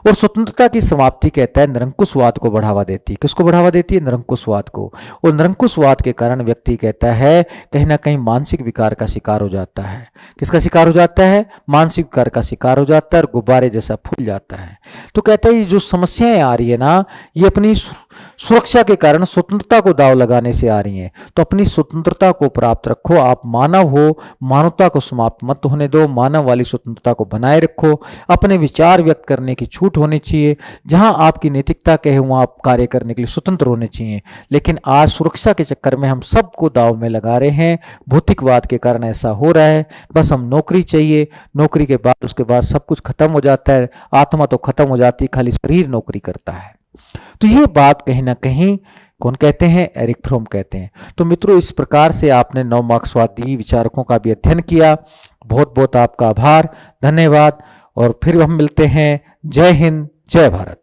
और स्वतंत्रता की समाप्ति कहता है निरंकुशवाद को बढ़ावा देती है। किसको बढ़ावा देती है? निरंकुशवाद को। और निरंकुशवाद के कारण व्यक्ति कहता है कहीं ना कहीं मानसिक विकार का शिकार हो जाता है। किसका शिकार हो जाता है? मानसिक विकार का शिकार हो जाता है और गुब्बारे जैसा फूल जाता है। तो कहते हैं ये जो समस्याएं आ रही है ना, ये अपनी सुरक्षा के कारण स्वतंत्रता को दाव लगाने से आ रही हैं। तो अपनी स्वतंत्रता को प्राप्त रखो। आप मानव हो, मानवता को समाप्त मत होने दो, मानव वाली स्वतंत्रता को बनाए रखो। अपने विचार व्यक्त करने की छूट होनी चाहिए। जहां आपकी नैतिकता कहे वहां आप कार्य करने के लिए स्वतंत्र होने चाहिए। लेकिन आज सुरक्षा के चक्कर में हम सबको दाव में लगा रहे हैं। भौतिकवाद के कारण ऐसा हो रहा है। बस हम नौकरी चाहिए, नौकरी के बाद उसके बाद सब कुछ खत्म हो जाता है। आत्मा तो खत्म हो जाती है, खाली शरीर नौकरी करता है। तो ये बात कहीं ना कहीं कौन कहते हैं? एरिक फ्रोम कहते हैं। तो मित्रों, इस प्रकार से आपने नव मार्क्सवादी विचारकों का भी अध्ययन किया। बहुत बहुत आपका आभार, धन्यवाद। और फिर हम मिलते हैं। जय हिंद, जय भारत।